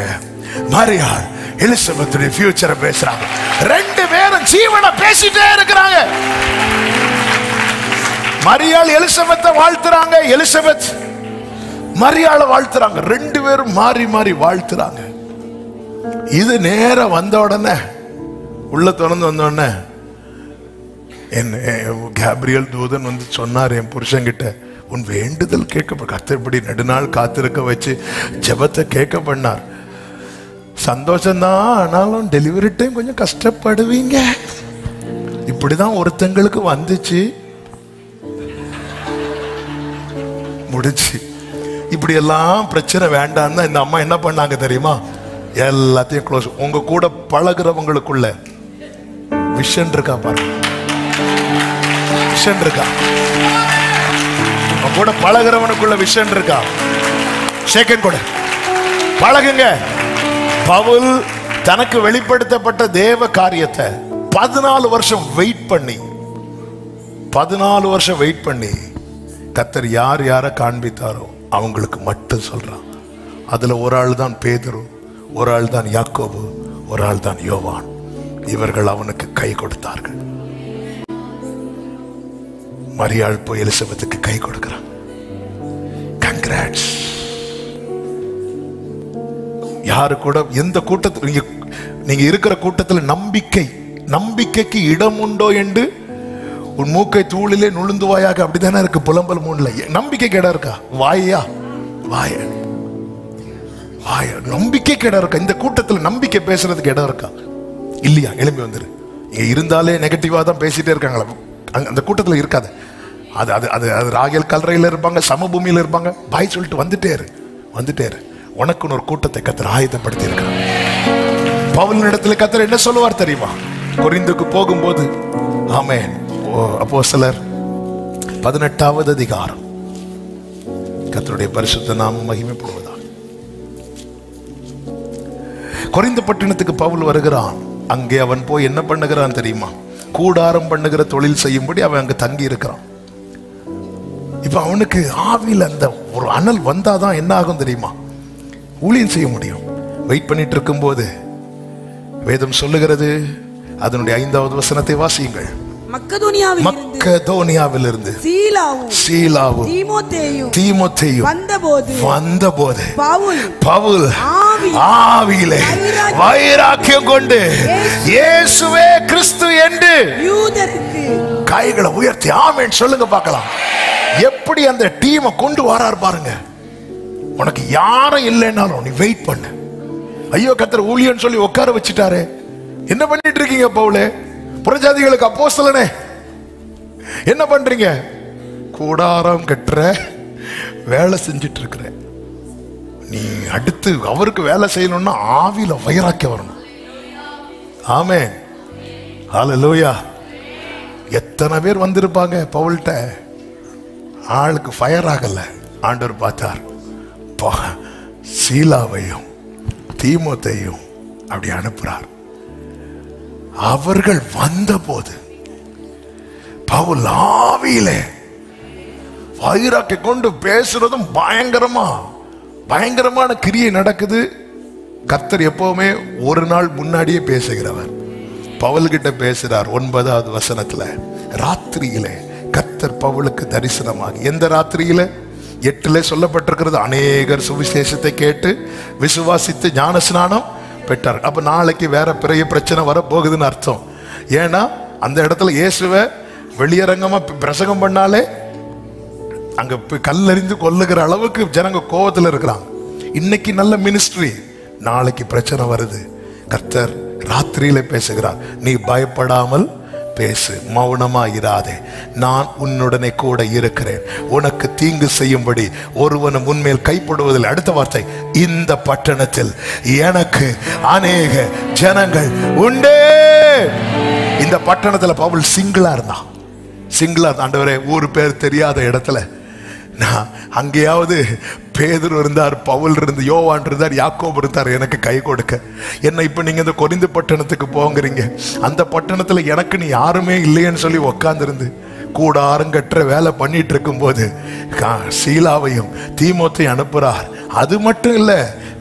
மரியாள் எலிசபெத்துடைய ஃபியூச்சரை பேசுறாங்க. 2 பேரும் ஜீவனை பேசிட்டே இருக்கிறாங்க. மரியாள் எலிசபெத்தை வாழ்த்துறாங்க, எலிசபெத் மரியாளை வாழ்த்துறாங்க. 2 பேரும் மாறி மாறி வாழ்த்துறாங்க. இது நேர வந்த உடனே, உள்ள திறந்து வந்த உடனே கேப்ரியல் தூதன் வந்து சொன்னார் என் புருஷன்கிட்ட, உன் வேண்டுதல் கேட்கப்படும். கர்த்தர்படி நெடுநாள் காத்திருக்க வச்சு ஜெபத்தை கேட்க பண்ணார். சந்தோஷம்தான், ஆனாலும் டெலிவரி டைம் கொஞ்சம் கஷ்டப்படுவீங்க. இப்படிதான் ஒருத்தங்களுக்கு வந்துச்சு, முடிச்சு. இப்படி எல்லாம் பிரச்சனை வேண்டாம் தான் இந்த அம்மா என்ன பண்ணாங்க தெரியுமா? எல்லாத்தையும் க்ளோஸ். உங்க கூட பழகுறவங்களுக்குள்ள விஷன் இருக்கா பாருங்க, விஷன் இருக்கா? உங்க கூட பழகுறவனுக்குள்ள விஷன் இருக்கா? செகண்ட் கூட பழகுங்க. பவுல் தனக்கு வெளிப்படுத்தப்பட்ட தேவ காரியத்தை 14 வருஷம் வெயிட் பண்ணி கர்த்தர் யார் யாரை காண்பித்தாரோ அவங்களுக்கு மட்டும் சொல்றான். அதுல ஒரு ஆள் தான் பேதுரு, ஒரு ஆள் தான் யாக்கோபு, ஒரு ஆள் தான் யோவான். இவர்கள் அவனுக்கு கை கொடுத்தார்கள். மரியாள் போய் எலிசபெத்துக்கு கை கொடுக்கிறான். கங்க்ராட்ஸ். யாரு கூட எந்த கூட்டத்தில் நீங்க இருக்கிற கூட்டத்தில் நம்பிக்கைக்கு இடம் உண்டோ என்று உன் மூக்கை தூளிலே நுழுந்துவாயாக, அப்படித்தானே இருக்கு புலம்பல் 3ல. நம்பிக்கைக்கு இடம் இருக்கா? வாயா நம்பிக்கைக்கு இடம் இருக்கா? இந்த கூட்டத்தில் நம்பிக்கை பேசுறதுக்கு இடம் இருக்கா? இல்லையா? எழும்பி வந்துரு. இங்க இருந்தாலே நெகட்டிவா தான் பேசிட்டே இருக்காங்களா? அந்த கூட்டத்தில் இருக்காது. அது அது அது அது ராகேல் கல்லறையில் இருப்பாங்க, சமபூமியில் இருப்பாங்க. பாய் சொல்லிட்டு வந்துட்டே இரு. உனக்குன்னு ஒரு கூட்டத்தை கர்த்தர் ஆயத்தப்படுத்தி இருக்கிறார். பவுலின் இடத்துல கர்த்தர் என்ன சொல்லுவார் தெரியுமா? கொரிந்துக்கு போகும்போது, ஆமென், அப்போஸ்தலர் 18வது அதிகாரம், கர்த்தருடைய பரிசுத்த நாமம் மகிமைப்படுவதாக. கொரிந்து பட்டணத்துக்கு பவுல் வருகிறான். அங்கே அவன் போய் என்ன பண்ணுகிறான் தெரியுமா? கூடாரம் பண்ணுகிற தொழில் செய்யும்படி அவன் அங்க தங்கி இருக்கிறான். இப்ப அவனுக்கு ஆவியில் அந்த ஒரு அனல் வந்தாதான் என்ன ஆகும் தெரியுமா? ஊழியம் செய்ய முடியும். வெயிட் பண்ணிட்டு இருக்கும் போது வேதம் சொல்லுகிறது, அதனுடைய 5வது வசனத்தை வாசியுங்கள். மக்கதோனியாவிலிருந்து சீலாவும் தீமோத்தேயும் வந்தபோது பவுல் ஆவியிலே வைராக்கியம் கொண்டு இயேசுவே கிறிஸ்து என்று கைகளை உயர்த்தி ஆமென் சொல்லுங்க பார்க்கலாம். எப்படி அந்த டீமை கொண்டு வரார் பாருங்க. உனக்கு யாரும் இல்லைன்னாலும் நீ வெயிட் பண்ணு. ஐயோ கர்த்தர் ஊழியன்னு சொல்லி உட்கார வச்சுட்டாரு. என்ன பண்ணிட்டு இருக்கீங்க பவுலே? புறஜாதிகளுக்கு அப்போஸ்தலனே என்ன பண்றீங்க? கூடாரம் கட்டுற வேலை செஞ்சிட்டு இருக்கிற. நீ அடுத்து அவருக்கு வேலை செய்யணும்னா ஆவியில வைராக்கியம் வரணும். ஆமென். ஹல்லேலூயா. எத்தனை பேர் வந்திருப்பாங்க பவுல்கிட்ட, ஆளுக்கு ஃபயர் ஆகல. ஆண்டவர் பார்த்தார், சீலாவையும் தீமோத்தேயும் அப்படி அனுப்புறார். அவர்கள் வந்தபோது பவுல் ஆவியிலே வைராக்கி கொண்டு பேசுறதும் பயங்கரமான கிரியை நடக்குது. கர்த்தர் எப்பவுமே ஒரு நாள் முன்னாடியே பேசுகிறவர். பவுல் கிட்ட பேசுறார். 9வது வசனத்துல, ராத்திரியிலே கர்த்தர் பவுலுக்கு தரிசனமாகி, எந்த ராத்திரியில? 8 சொல்லப்பட்டிருக்கிறது, அநேகர் சுவிசேஷத்தை கேட்டு விசுவாசித்து ஞானஸ்நானம் பெற்றார். அப்ப நாளைக்கு வேற பெரிய பிரச்சனை வர போகுதுன்னு அர்த்தம். ஏன்னா அந்த இடத்துல இயேசுவை வெளியரங்கமா பிரசங்கம் பண்ணாலே அங்க கல்லறிந்து கொல்லுகிற அளவுக்கு ஜனங்க கோபத்துல இருக்கிறாங்க. இன்னைக்கு நல்ல மினிஸ்ட்ரி, நாளைக்கு பிரச்சனை வருது. கர்த்தர் ராத்திரியில பேசுகிறார், நீ பயப்படாமல் பேசு, மௌனமா இராதே, நான் உன்னுடனே கூட இருக்கிறேன், உனக்கு தீங்கு செய்யும்படி ஒருவனும் உன்மேல் கைப்படுவதில்லை. அடுத்த வார்த்தை, இந்த பட்டணத்தில் எனக்கு அநேக ஜனங்கள் உண்டே. இந்த பட்டணத்துல பவுல் சிங்கிளா இருந்தான். ஆண்டவரே, ஊர் பேர் தெரியாத இடத்துல நான் அங்கேயாவது பேதுரு இருந்தார், பவுல் இருந்து, யோவான் இருந்தார், யாக்கோபு இருந்தார், எனக்கு கை கொடுக்க. என்ன இப்ப நீங்க இந்த கொரிந்து பட்டணத்துக்கு போங்கிறீங்க, அந்த பட்டணத்துல எனக்கு நீ யாருமே இல்லையேன்னு சொல்லி உக்காந்துருந்து கூடாரங்கற்ற வேலை பண்ணிட்டு இருக்கும் போது சீலாவையும் தீமோத்தையும் அனுப்புறார். அது மட்டும் இல்ல,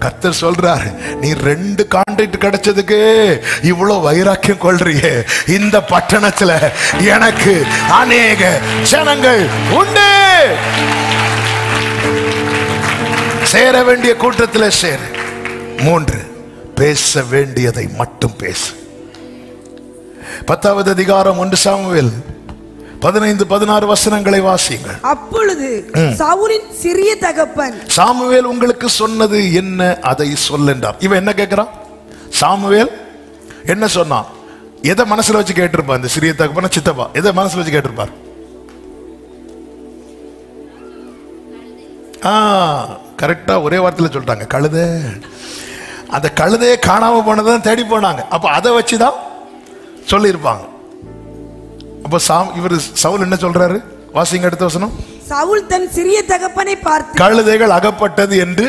கர்த்தர் சொல்றார், நீ 2 கான்ட்ராக்ட் கிடைச்சதுக்கு இவ்வளவு வைராக்கியம் கொள்றியே, இந்த பட்டணத்துல எனக்கு அநேக ஜனங்கள் உண்டு. சேர வேண்டிய கூட்டத்தில் சேர. 3, பேச வேண்டியதை மட்டும் பேசு. 10வது அதிகாரம் 1 சாமுவேல் 15-16 வசனங்களை வாசியுங்கள்.
அப்பொழுது சவுலின் சிறிய தகப்பன்,
சாமுவேல் உங்களுக்கு சொன்னது என்ன, அதை சொல்லென்றார். இவன் என்ன கேட்கிறான்? சாமுவேல் என்ன சொன்னான்? எதை மனசுல வச்சு கேட்டிருப்பார்? இந்த சிறிய தகப்பன சித்தப்பா எதை மனசுல வச்சு கேட்டிருப்பார்? கரெக்டா ஒரே வார்த்தையில சொல்லிட்டாங்க, கழுதை. அந்த கழுதையை காணாம போனதான் தேடி போனாங்க. அப்ப அதை வச்சுதான் சொல்லியிருப்பாங்க. அப்ப இவர் சவுல் என்ன சொல்றாரு? வாசிங்க அடுத்த வசனம்.
சவுல் தன் சிறிய தகப்பனை பார்த்து,
கழுதைகள் அகப்பட்டது என்று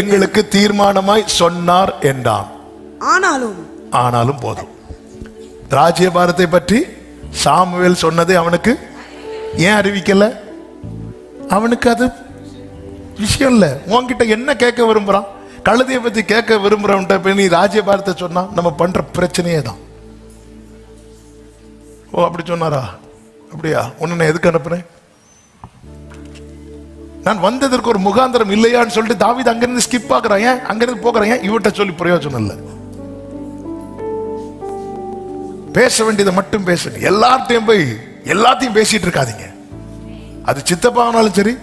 எங்களுக்கு தீர்மானமாய் சொன்னார் என்றான். ஆனாலும் போதும். ராஜ்யபாரத்தை பற்றி சாமுவேல் சொன்னதை அவனுக்கு ஏன் அறிவிக்கல? அவனுக்கு அது விஷயம் இல்ல. உன்கிட்ட என்ன கேட்க விரும்புறான்? கழுதையை பத்தி கேட்க விரும்புறவன்ட்ட நீ ராஜ்யபாரத்தை சொன்னா நம்ம பண்ற பிரச்சனையே தான். ஓ அப்படி சொன்னாரா? அப்படியா? உன்னை எதுக்கு அனுப்புறேன்? நான் வந்ததற்கு ஒரு முகாந்திரம் இல்லையான்னு சொல்லிட்டு தாவீது அங்கிருந்து ஸ்கிப் ஆகுறான். ஏன் அங்கிருந்து போகிறான்? ஏன் இவட்ட சொல்லி பிரயோஜனம் இல்லை. பேச வேண்டியதை மட்டும் பேசுங்க. எல்லார்ட்டையும் போய் எல்லாத்தையும் பேசிட்டு இருக்காதீங்க. அது சித்தப்பா ஆனாலும் சரி,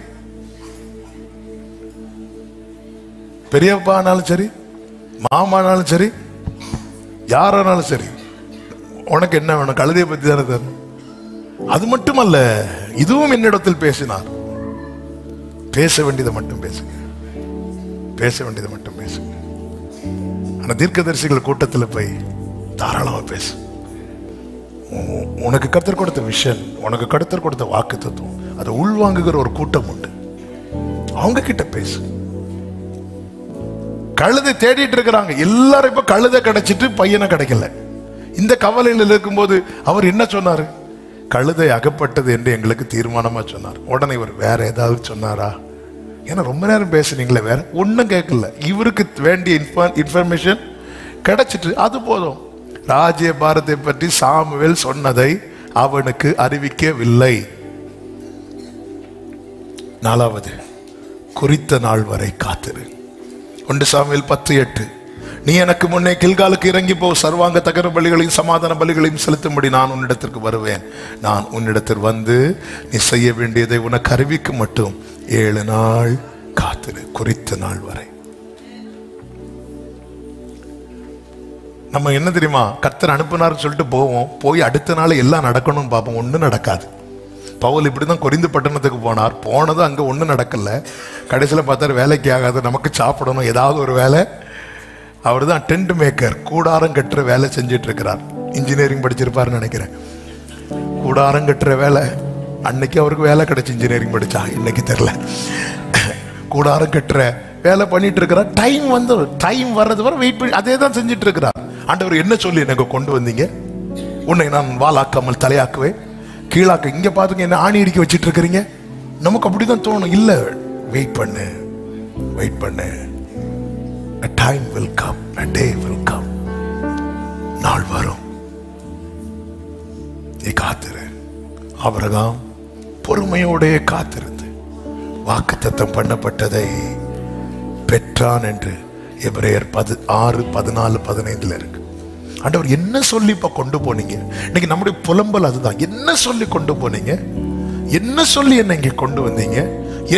பெரியப்பா ஆனாலும் சரி, மாமானாலும் சரி, யாரானாலும் சரி, உனக்கு என்ன வேணும்? கழுதையை பத்தி தானே தரணும். அது மட்டுமல்ல, இதுவும் என்னிடத்தில் பேசினார். பேச வேண்டியதை மட்டும் பேசுங்க. பேச வேண்டியதை மட்டும் பேசுங்க. ஆனா தீர்க்கதரிசிகள் கூட்டத்தில் போய் தாராளமா பேசு. உனக்கு கர்த்தர் கொடுத்த விஷன், உனக்கு கர்த்தர் கொடுத்த வாக்கு தத்துவம், அதை உள்வாங்குகிற ஒரு கூட்டம் உண்டு. அவங்க கிட்ட பேசு. கழுதை தேடிட்டு இருக்கிறாங்க எல்லாரும். இப்ப கழுதை கிடைச்சிட்டு பையனை கிடைக்கல. இந்த கவலையில் இருக்கும்போது அவர் என்ன சொன்னாரு? கழுதை அகப்பட்டது என்று எங்களுக்கு தீர்மானமா சொன்னார். உடனே இவர் வேற ஏதாவது சொன்னாரா? ஏன்னா ரொம்ப நேரம் பேசுனீங்களே, வேற ஒன்னும் கேட்கல. இவருக்கு வேண்டிய இன்ஃபர்மேஷன் கிடைச்சிட்டு அது போதும். ராஜ்ய பாரத்தை பற்றி சாமுவேல் சொன்னதை அவனுக்கு அறிவிக்கவில்லை. 4வது, குறித்த நாள் வரை காத்திரு. 1 சாமுவேல் 10:8, நீ எனக்கு முன்னே கில்காலுக்கு இறங்கி போ, சர்வாங்க தகர பலிகளையும் சமாதான பலிகளையும் செலுத்தும்படி நான் உன்னிடத்திற்கு வருவேன். நான் உன்னிடத்தில் வந்து நீ செய்ய வேண்டியதை உனக்கு அறிவிக்க மட்டும் 7 நாள் காத்திரு. குறித்த நாள் வரை. நம்ம என்ன தெரியுமா, கர்த்தர் அனுப்புனார்னு சொல்லிட்டு போவோம், போய் அடுத்த நாள் எல்லாம் நடக்கணும்னு பார்ப்போம். ஒன்றும் நடக்காது. பவுல் இப்படிதான் கொரிந்து பட்டணத்துக்கு போனார். போனதும் அங்க ஒன்றும் நடக்கல. கடைசியில் பார்த்தாரு வேலைக்கு ஆகாது, நமக்கு சாப்பிடணும், ஏதாவது ஒரு வேலை அவர் தான் டென்ட் மேக்கர், கூடாரம் கட்டுற வேலை செஞ்சிட்டு இருக்கிறார். இன்ஜினியரிங் படிச்சிருப்பாருன்னு நினைக்கிறேன். கூடாரம் கட்டுற வேலை, அன்னைக்கு அவருக்கு வேலை கிடைச்சி இன்ஜினியரிங் படிச்சா, இன்னைக்கு தெரியல. கூடாரம் கட்டுற வேலை பண்ணிட்டு இருக்கிறார். டைம் வர்றது வரை வெயிட் பண்ணி அதே தான் செஞ்சிட்டு இருக்கிறார். ஆண்டவர் என்ன சொல்லி எனக்கு கொண்டு வந்தீங்க? உன்னை நான் வாளாக்காமல் தலையாக்குவேன், கீழாக்க. இங்க பாத்துங்க, என்ன ஆணி அடிக்க வச்சிட்டு இருக்கிறீங்க. நமக்கு அப்படிதான் தோணும். இல்ல, வெயிட் பண்ணு, வெயிட் பண்ணு. A time will come, a day will come. நாள் வரும், நீ காத்திரு. ஆபிரகாம் பொறுமையோட காத்திருந்து வாக்குத்தத்தம் பண்ணப்பட்டதை பெற்றான் என்று எபிரேயர் 6:14-15 இருக்கு. ஆண்டவர் என்ன சொல்லி இப்ப கொண்டு போனீங்க? இன்னைக்கு நம்முடைய புலம்பல் அதுதான். என்ன சொல்லி கொண்டு போனீங்க? என்ன சொல்லி என்ன இங்க கொண்டு வந்தீங்க?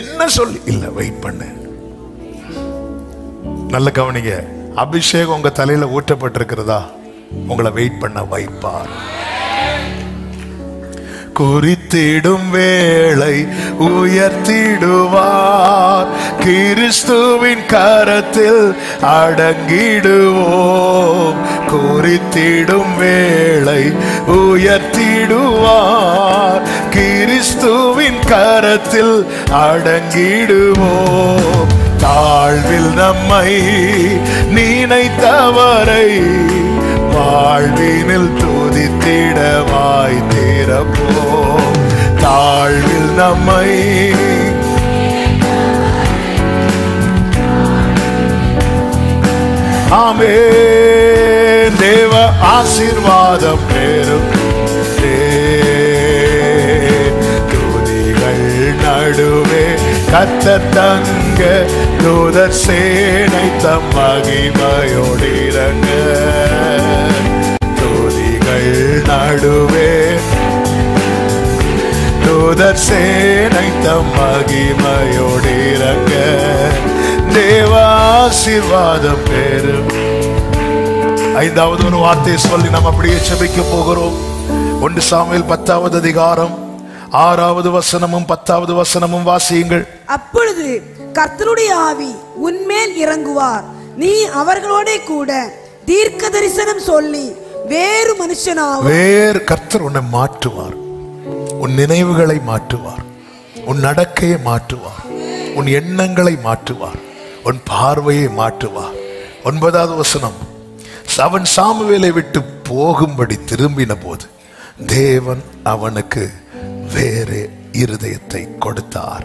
என்ன சொல்லி? இல்ல, வெயிட் பண்ணு. நல்ல கவனிங்க. அபிஷேகம் உங்க தலையில ஊற்றப்பட்டிருக்கிறதா? உங்களை வெயிட் பண்ண வைப்பார். குறித்திடும் வேளை உயர்த்திடுவார், கிறிஸ்துவின் கரத்தில் அடங்கிடுவோம். குறித்திடும் வேளை உயர்த்திடுவார், கிறிஸ்துவின் கரத்தில் அடங்கிடுவோம். தாழ்வில் நம்மை நினைத்தவரை வாழ்வினில் துதித்திடவாய் திறப்போம். தாழ்வில் நம்மை ஆமென். தேவ ஆசீர்வாதம் பெறும் துதிகள் நடுவே கர்த்தர் தங்க, தூதர் சேனை தம் மகிமையோடு இறங்க. துதிகள் நடுவே தூதர் சேனை தம் மகிமையோடு இறங்க. தேவ ஆசீர்வாதம் பெறும். 5வது ஒரு வார்த்தையை சொல்லி நாம் அப்படியே செபிக்க போகிறோம். 1 சாமுவேல் 10வது அதிகாரம் 6வது வசனமும் 10வது வசனமும் வாசியுங்கள்.
அப்பொழுது கர்த்தருடைய ஆவி உன்மேல் இறங்குவார், நீ அவர்களோட கூட தீர்க்க தரிசனம் சொல்லி வேறு மனுஷனாவார்.
கர்த்தர் உன்னை மாற்றுவார், உன் நினைவுகளை மாற்றுவார், உன் நடக்கையை மாற்றுவார், உன் எண்ணங்களை மாற்றுவார், உன் பார்வையை மாற்றுவார். 9வது வசனம், அவன் சாமுவேலை விட்டு போகும்படி திரும்பின போது தேவன் அவனுக்கு வேறு இருதயத்தை கொடுத்தார்.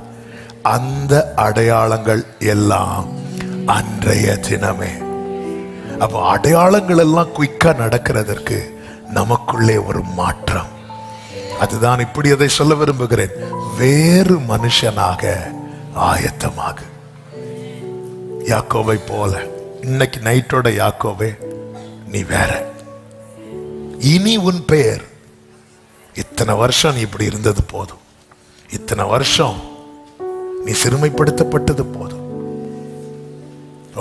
அந்த அடையாளங்கள் எல்லாம் அன்றைய தினமே. அப்போ அடையாளங்கள் எல்லாம் குயிக்கா நடக்கிறதற்கு நமக்குள்ளே ஒரு மாற்றம். அதுதான் இப்படி அதை சொல்ல விரும்புகிறேன். வேறு மனுஷனாக ஆயத்தமாக. யாக்கோவை போல இன்னைக்கு நைட்டோட யாக்கோவே, நீ வேற. இனி உன் பெயர், இத்தனை வருஷம் நீ இப்படி இருந்தது போதும், இத்தனை வருஷம் நீ சிறுமைப்படுத்தப்பட்டது போதும்,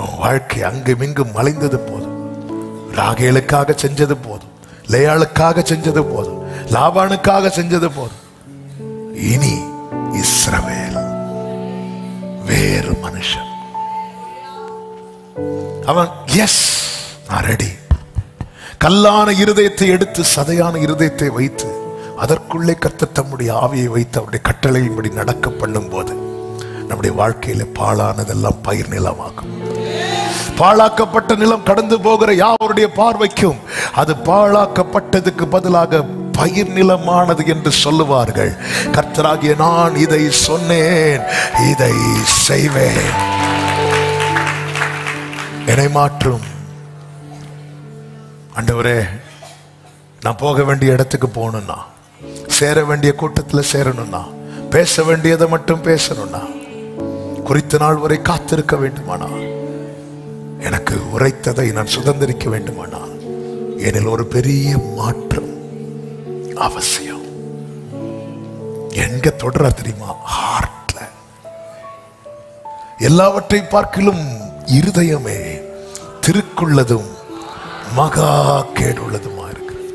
உன் வாழ்க்கை அங்குமிங்கும் மலைந்தது போதும், ராகேலுக்காக செஞ்சது போதும், லேயாளுக்காக செஞ்சது போதும், லாபானுக்காக செஞ்சது போதும். இனி இஸ்ரவேல் வேறு மனுஷன். அவன் எஸ், நான் ரெடி. கல்லான இருதயத்தை எடுத்து சதையான இருதயத்தை வைத்து அதற்குள்ளே கர்த்தர் தம்முடைய ஆவியை வைத்து அவருடைய கட்டளையின்படி நடக்க பண்ணும் போது நம்முடைய வாழ்க்கையில பாழானதெல்லாம் பயிர் நிலமாகும். பாழாக்கப்பட்ட நிலம் கடந்து போகிற யாருடைய பார்வைக்கும் அது பாழாக்கப்பட்டதுக்கு பதிலாக பயிர் நிலமானது என்று சொல்லுவார்கள். கர்த்தராகிய நான் இதை சொன்னேன், இதை செய்வேன். என்னை மாற்றும் ஆண்டவரே. நான் போக வேண்டிய இடத்துக்கு போகணும்னா, சேர வேண்டிய கூட்டத்தில் சேரணும்னா, பேச வேண்டியதை மட்டும் பேசணும்னா, குறித்த நாள் வரை காத்திருக்க வேண்டுமானா, எனக்கு உரைத்ததை நான் சுதந்திரிக்க வேண்டுமானா, எனில் ஒரு பெரிய மாற்றம் அவசியம். எங்க தொடர தெரியுமா? ஹார்ட்ல. எல்லாவற்றை பார்க்கிலும் இருதயமே திருக்குள்ளதும் மகா கேடுள்ளதுமா இருக்கிறது.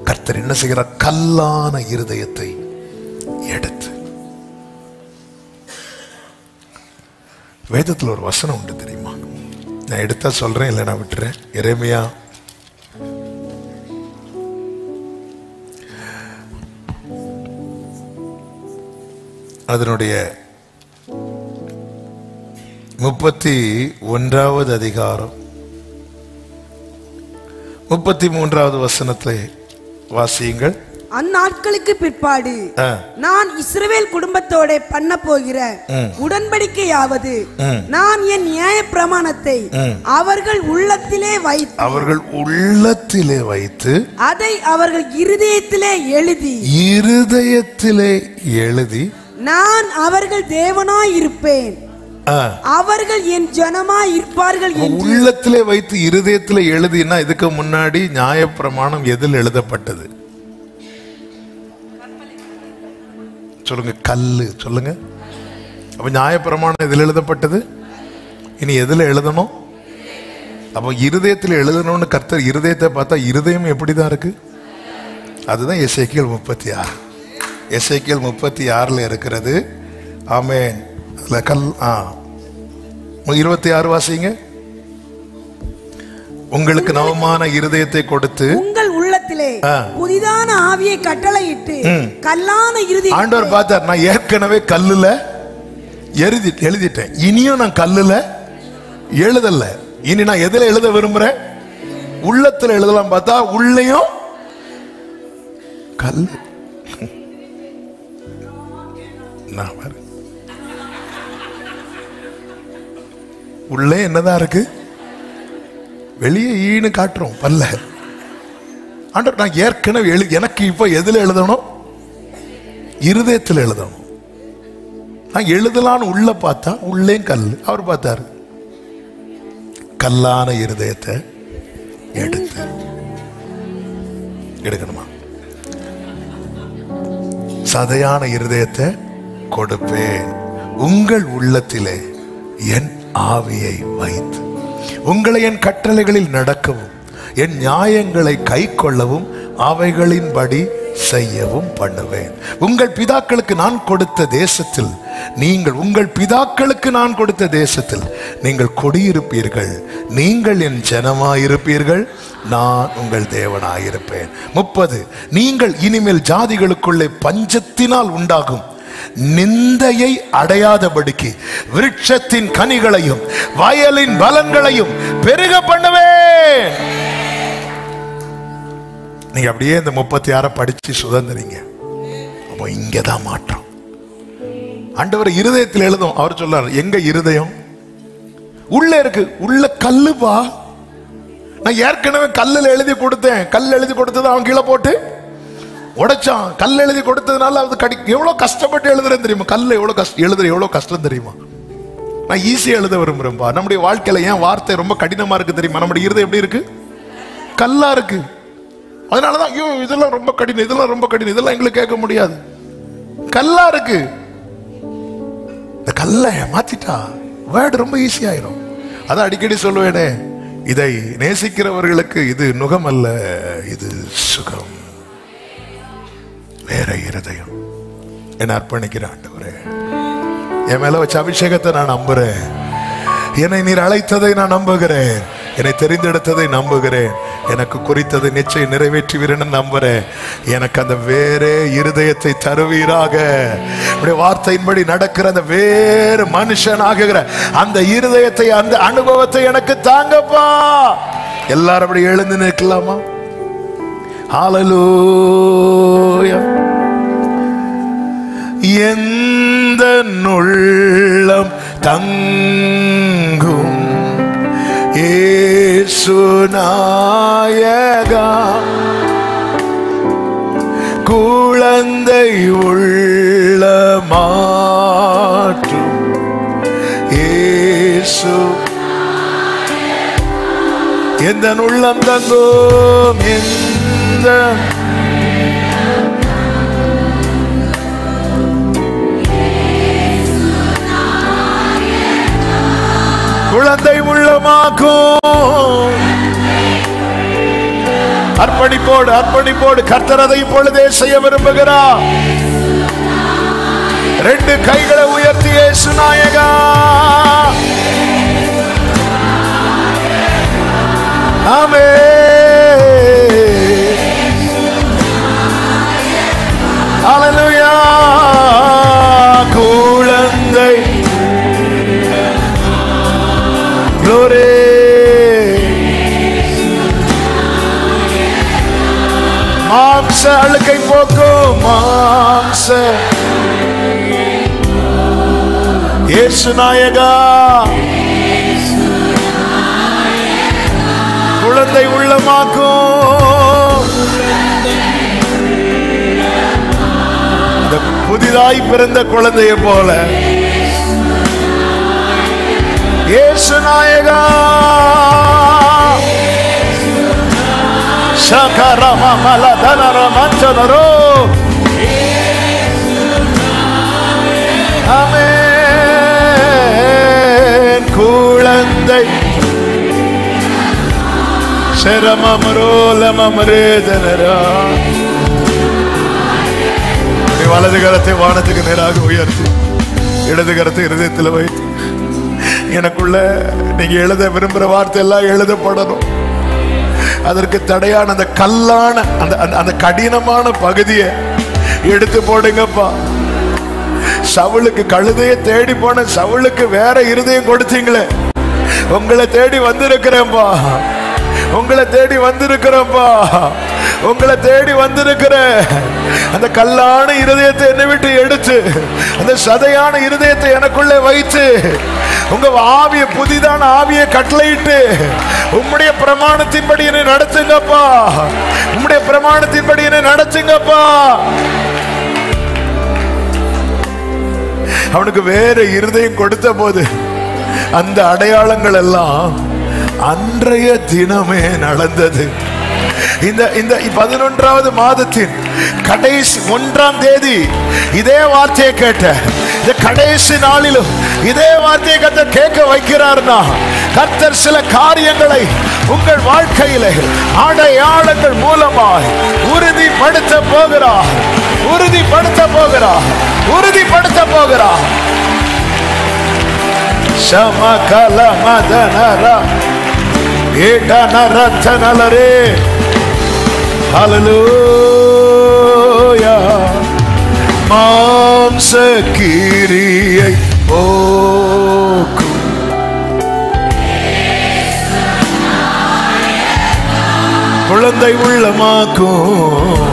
கர்த்தர் என்ன செய்கிறார்? கல்லான இருதயத்தை எடுத்து. வேதத்தில் ஒரு வசனம் உண்டு தெரியுமா?
நான் எடுத்தா சொல்றேன், இல்லை நான் விட்டுறேன். எரேமியா அதனுடைய 31வது அதிகாரம் 33வது வசனத்தை வாசியுங்கள்.
அந்நாட்களுக்கு பிற்பாடு நான் இஸ்ரவேல் குடும்பத்தோட பண்ண போகிற உடன்படிக்கையாவது, நான் என் நியாய பிரமாணத்தை அவர்கள் உள்ளத்திலே வைத்து அதை அவர்கள் இருதயத்திலே எழுதி நான் அவர்கள் தேவனாய் இருப்பேன், அவர்கள் என் ஜனமாய் இருப்பார்கள்.
உள்ளத்திலே வைத்து இருதயத்திலே எழுதினா, இதுக்கு முன்னாடி நியாயப்பிரமாணம் எதில் எழுதப்பட்டது சொல்லுங்க? கல்லு. சொல்லுங்க. அப்ப நியாயப்பிரமாணம் எதில் எழுதப்பட்டது? இனி எதுல எழுதணும்? அப்போ இருதயத்தில் எழுதணும்னு கர்த்தர் இருதயத்தை பார்த்தா இருதயம் எப்படிதான் இருக்கு? அதுதான் எசேக்கியேல் 36. எசேக்கியேல் 36 இருக்கிறது. ஆமென். 26 வாசிங்க. உங்களுக்கு நவமான இருதயத்தை கொடுத்து
உங்கள் உள்ளத்திலே புதிதான ஆவியை கட்டளையிட்டு கல்லான இருதயம்.
ஆண்டவர் பார்த்தார், நான் ஏற்கனவே கல்லுல எழுதிட்டேன், இனியும் நான் கல்லுல எழுதல, இனி நான் எதுல எழுத விரும்புறேன்? உள்ளத்துல எழுதலாம். பார்த்தா உள்ளேயும் கல்லு. உள்ளே என்னதான் இருக்கு? வெளியே ஈன்னு காட்டுறோம் பல்ல. ஆண்டவர், நான் ஏற்கனவே எனக்கு இப்ப எதுல எழுதணும்? இருதயத்தில் எழுதணும். நான் எழுதலான்னு உள்ள பார்த்தா உள்ளே கல். அவர் பார்த்தாரு, கல்லான இருதயத்தை எடுக்கணுமா? சதையான இருதயத்தை கொடுப்பேன். உங்கள் உள்ளத்திலே என் ஆவியை வைத்து உங்களை என் கட்டளைகளில் நடக்கவும் என் நியாயங்களை கை கொள்ளவும் அவைகளின்படி செய்யவும் பண்ணுவேன். உங்கள் பிதாக்களுக்கு நான் கொடுத்த தேசத்தில் நீங்கள் குடியிருப்பீர்கள். நீங்கள் என் ஜனமாயிருப்பீர்கள், நான் உங்கள் தேவனாயிருப்பேன். 30 நீங்கள் இனிமேல் ஜாதிகளுக்குள்ளே பஞ்சத்தினால் உண்டாகும் நிந்தையை அடையாதபடிக்கு விருட்சத்தின் கனிகளையும் வயலின் பலன்களையும் பெருக பண்ணுவேன். நீங்க அப்படியே இந்த 36 படிச்சு சுதந்திரிங்க. அப்போ இங்கதான் மாற்றம். ஆண்டவர் இருதயத்தில் எழுதும். அவர் சொல்றாரு, எங்க இருதயம்? உள்ள இருக்கு. உள்ள கல்லுப்பா. நான் ஏற்கனவே கல்லுல எழுதி கொடுத்தேன். கல் எழுதி கொடுத்தது அவன் கீழே போட்டு உடைச்சான். கல் எழுதி கொடுத்ததுனால அது எவ்வளவு கஷ்டப்பட்டு எழுதுறேன் தெரியுமா? கல்ல எவ்வளவு கஷ்டம் தெரியுமா? நான் ஈஸியா எழுத விரும்புறேன்பா. நம்முடைய வாழ்க்கையில ஏன் வார்த்தை ரொம்ப கடினமா இருக்கு தெரியுமா? நம்முடைய இருதயம் எப்படி இருக்கு? கல்லா இருக்கு. அதனாலதான் ஐயோ இதெல்லாம் ரொம்ப கடினம், இதெல்லாம் ரொம்ப கடினம், இதெல்லாம் எங்களுக்கு கேட்க முடியாது. கல்லா இருக்கு. இந்த கல்லை மாத்திட்டா வேர்டு ரொம்ப ஈஸி ஆயிரும். அதான் அடிக்கடி சொல்லுவேனே, இதை நேசிக்கிறவர்களுக்கு இது நுகம் அல்ல, இது சுகம். வேற இருதயம். என்ன அர்ப்பணிக்கிற ஆண்டவரே, என் மேல வச்ச அபிஷேகத்தை நான் நம்புறேன். என்னை நீர் அழைத்ததை நான் நம்புகிறேன். என்னை தெரிந்தெடுத்ததை நம்புகிறேன். எனக்கு குறித்ததை நிச்சயம் நிறைவேற்றுவீர்னு நம்புறேன். எனக்கு அந்த வேறே இருதயத்தை தருவீராக. உடைய வார்த்தையின்படி நடக்கிற அந்த வேறு மனுஷனாகுகிற அந்த இருதயத்தை, அந்த அனுபவத்தை எனக்கு தாங்கப்பா. எல்லாரும் அப்படி எழுந்து நிற்கலாமா? ஹல்லேலூயா. எந்த உள்ளம் தங்கும் இயேசு நாயகா, குழந்தை உள்ள மாற்றும் இயேசு. எந்த உள்ளம் தங்கும், எந்த குழந்தை உள்ளமாக்கும். அர்ப்பணிப்போடு அர்ப்பணிப்போடு கர்த்தர் அதை இப்பொழுதே செய்ய விரும்புகிறார். 2 கைகளை உயர்த்தி இயேசு நாயகா,
glory. மாம்ச அழுக்கை போக்கும் மாம்ச இயேசு நாயகா, குழந்தை உள்ளமாக்கும், புதிதாய் பிறந்த குழந்தையை போல இயேசு நாயகா. சகரம மலதனர மஞ்சனரோ ஆமென். குழந்தை சரமமரோலமரேதனரா. வலது கரத்தை வானத்துக்கு நேராக உயர்த்தி இடது கரத்தை இருதயத்தில் வைத்து, எனக்குள்ள நீங்க எழுத விரும்புற வார்த்தை எல்லாம் எழுதப்படணும். அதற்கு தடையான அந்த கல்லான அந்த கடினமான பகுதியை எடுத்து போடுங்கப்பா. சவுலுக்கு கழுதையை தேடி போன சவுலுக்கு வேற இருதயம் கொடுத்தீங்களே, உங்களை தேடி வந்திருக்கிறேன்பா, உங்களை தேடி வந்திருக்கிறேன்பா, உங்களை தேடி வந்திருக்கிற அந்த கல்லான இருதயத்தை என்னை விட்டு எடுத்து அந்த சதையான இருதயத்தை எனக்குள்ளே வைத்து உங்க ஆவிய புதிதான ஆவியை கட்டளையிட்டு உம்முடைய பிரமாணத்தின்படி என்னை நடத்துங்கப்பா, உம்முடைய பிரமாணத்தின்படி என்னை நடத்துங்கப்பா. அவனுக்கு வேற இருதயம் கொடுத்த போது அந்த அடையாளங்கள் எல்லாம் அன்றைய தினமே நடந்தது. இந்த 11வது மாதத்தின் கடைசி 1ஆம் தேதி இதே வார்த்தையை கேட்ட இந்த கடைசி நாளிலும் இதே வார்த்தையை கர்த்தர் கேட்க வைக்கிறார்னா, கர்த்தர் சில காரியங்களை உங்கள் வாழ்க்கையிலே அடையாளங்கள் மூலமாய் உறுதிப்படுத்த போகிறார், உறுதிப்படுத்த போகிறார், உறுதிப்படுத்த போகிறார். சமகல மதனரா ஏடனரத்தனலரே ஹல்லேலூயா. மாம்ச கிரியை போக்கும் குழந்தை உள்ளமாக்கும்.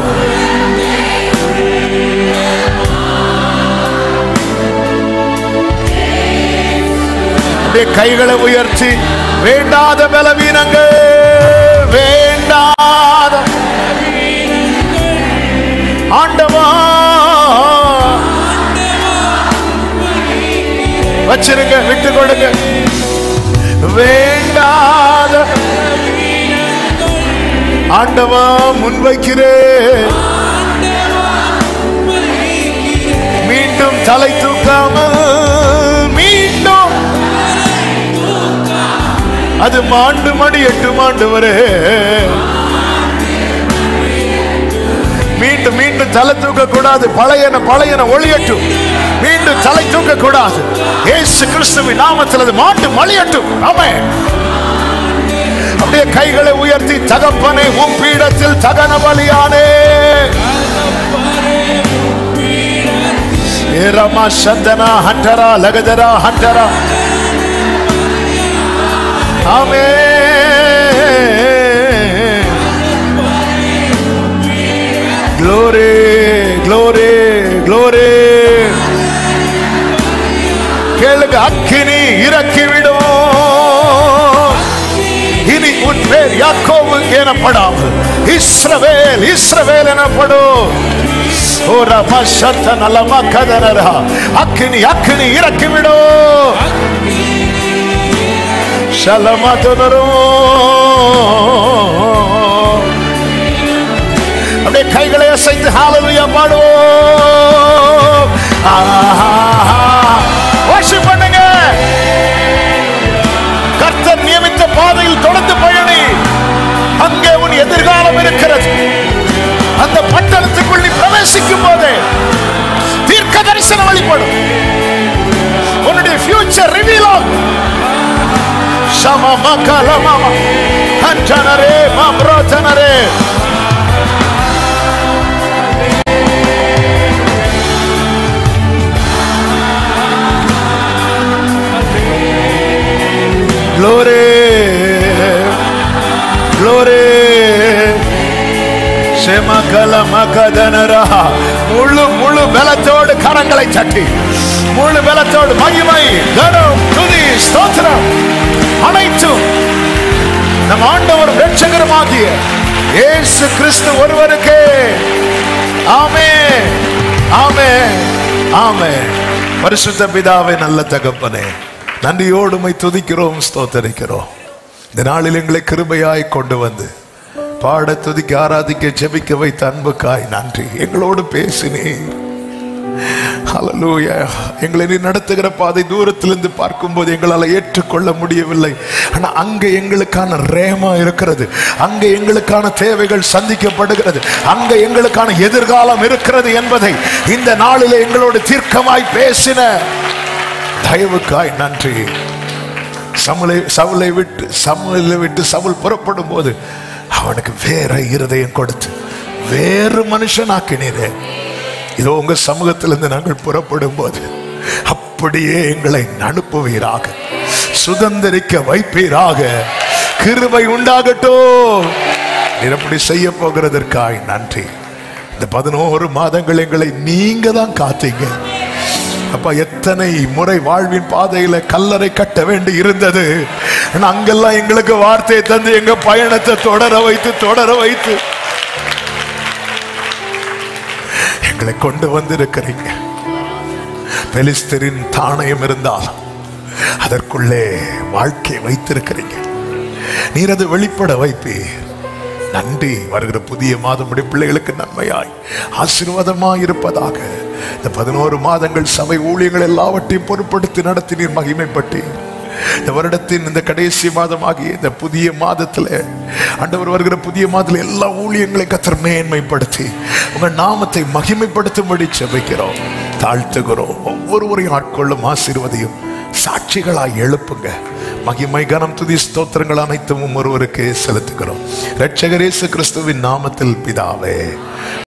கைகளை உயர்த்தி வேண்டாத பலவீனங்கள், வேண்டாத ஆண்டவா வச்சிருங்க, விட்டு கொடுங்க. வேண்டாத ஆண்டவா முன்வைக்கிறேன், மீண்டும் தலை தூக்காமல் மீண்டும் அது மாண்டு மணி 8 மாண்டு வரை மீண்டும் மீண்டும் தலை தூக்க கூடாது. பழையன ஒளியட்டும், மீண்டும் தலை தூக்க கூடாது. இயேசு கிறிஸ்துவின் நாமத்தில் அது மாண்டு மலியட்டும். ஆமென். அப்படியே கைகளை உயர்த்தி, தகப்பனே உம் பீடத்தில் தகன பலியானே ஏரமா சந்தனா ஹண்டரா லகதரா ஹண்டரா. ஆமென். glory glory glory. கேளுங்க, அக்கினி இறக்கிவிடும். இனி உன் பேர் யாக்கோபு எனப்படாமல் இஸ்ரவேல் இஸ்ரவேல் எனப்படும். அக்கினி அக்கினி இறக்கிவிடும். அப்படியே கைகளை அசைத்து ஹல்லேலூயா பாடுவோம். வர்ஷிப் பண்ணுங்க. கர்த்தர் நியமித்த பாதையில் தொடர்ந்து பயணி. அங்கே உன் எதிர்காலம் இருக்கிறது. அந்த பட்டணத்துக்குள் நீ பிரவேசிக்கும் போதே தீர்க்க தரிசனம் வெளிப்படும். உன்னுடைய ஃபியூச்சர் ரிவீல் ஆகும். சமமா கலமா ஹஞ்சனரே மாம்ரோதனரே. glory முழு பலத்தோடு கரங்களை தட்டி, முழு பலத்தோடு மகிமை, கனம், துதி, ஸ்தோத்திரம் அனைத்தும் நம் ஆண்டவரும் இரட்சகருமாகிய இயேசு கிறிஸ்து ஒருவருக்கே. ஆமென், ஆமென், ஆமென். பரிசுத்த பிதாவே, நல்ல தகப்பனே, நன்றியோடு உம்மை துதிக்கிறோம், ஸ்தோத்தரிக்கிறோம். இந்த நாளில் எங்களை கிருபையாய் கொண்டு வந்து பாட, துதிக்க, ஆராதிக்க, ஜெபிக்க வைத்த அன்புக்காய் நன்றி. எங்களோடு பேசினே. ஹல்லேலூயா. எங்களை நீ நடத்துகிற பாதை தூரத்திலிருந்து பார்க்கும்போது எங்களால் ஏற்றுக்கொள்ள முடியவில்லை. ஆனா அங்கே எங்களுக்கான ரேமா இருக்கிறது, அங்கே எங்களுக்கான தேவைகள் சந்திக்கப்படுகிறது, அங்கே எங்களுக்கான எதிர்காலம் இருக்கிறது என்பதை இந்த நாளிலே எங்களோடு தீர்க்கமாய் பேசின தயவுக்காய் நன்றி. சவுலை விட்டு சவுல் புறப்படும் போது அவனுக்கு வேற இருதயம் கொடுத்து வேறு மனுஷனாக்கினீரே. இதோ உங்க சமூகத்திலிருந்து நாங்கள் புறப்படும் போது அப்படியே எங்களை அனுப்புவீராக, சுதந்திரிக்க வைப்பீராக. கிருபை உண்டாகட்டும். நீர் அப்படி செய்ய போகிறதற்காய் நன்றி. இந்த 11 மாதங்கள் எங்களை நீங்க தான் காத்தீங்க அப்பா. எத்தனை முறை வாழ்வின் பாதையில கல்லறை கட்ட வேண்டி இருந்தது. அங்கெல்லாம் எங்களுக்கு வார்த்தையை தந்து எங்க பயணத்தை தொடர வைத்து எங்களை கொண்டு வந்திருக்கிறீங்க. பெலிஸ்தரின் தானியம் இருந்தால் அதற்குள்ளே வாழ்க்கை வைத்திருக்கிறீங்க. நீர் அது வெளிப்பட வைப்பீர். நன்றி. வருகிற புதிய மாதம் பிள்ளைகளுக்கு நன்மையாய் ஆசீர்வாதமாய் இருப்பதாக. இந்த 11 மாதங்கள் சபை ஊழியங்கள் எல்லாவற்றையும் பொறுப்படுத்தி நடத்தி நீர் மகிமைப்பட்டு இந்த வருடத்தின் இந்த கடைசி மாதமாகிய இந்த புதிய மாதத்துல ஆண்டவர் வருகிற புதிய மாதத்துல எல்லா ஊழியங்களையும் கர்த்தர் மேன்மைப்படுத்தி உங்க நாமத்தை மகிமைப்படுத்தும்படி ஜெபிக்கிறோம், தாழ்த்துகிறோம். ஒவ்வொருவரையும் ஆட்கொள்ளும் ஆசீர்வதியும் சாட்சிகளாய் எழுப்புங்க. மகிமை, கனம், துதி, ஸ்தோத்திரங்கள் அனைத்தும் ஒருவருக்கே செலுத்துகிறோம். இரட்சகர் இயேசு கிறிஸ்துவின் நாமத்தில் பிதாவே.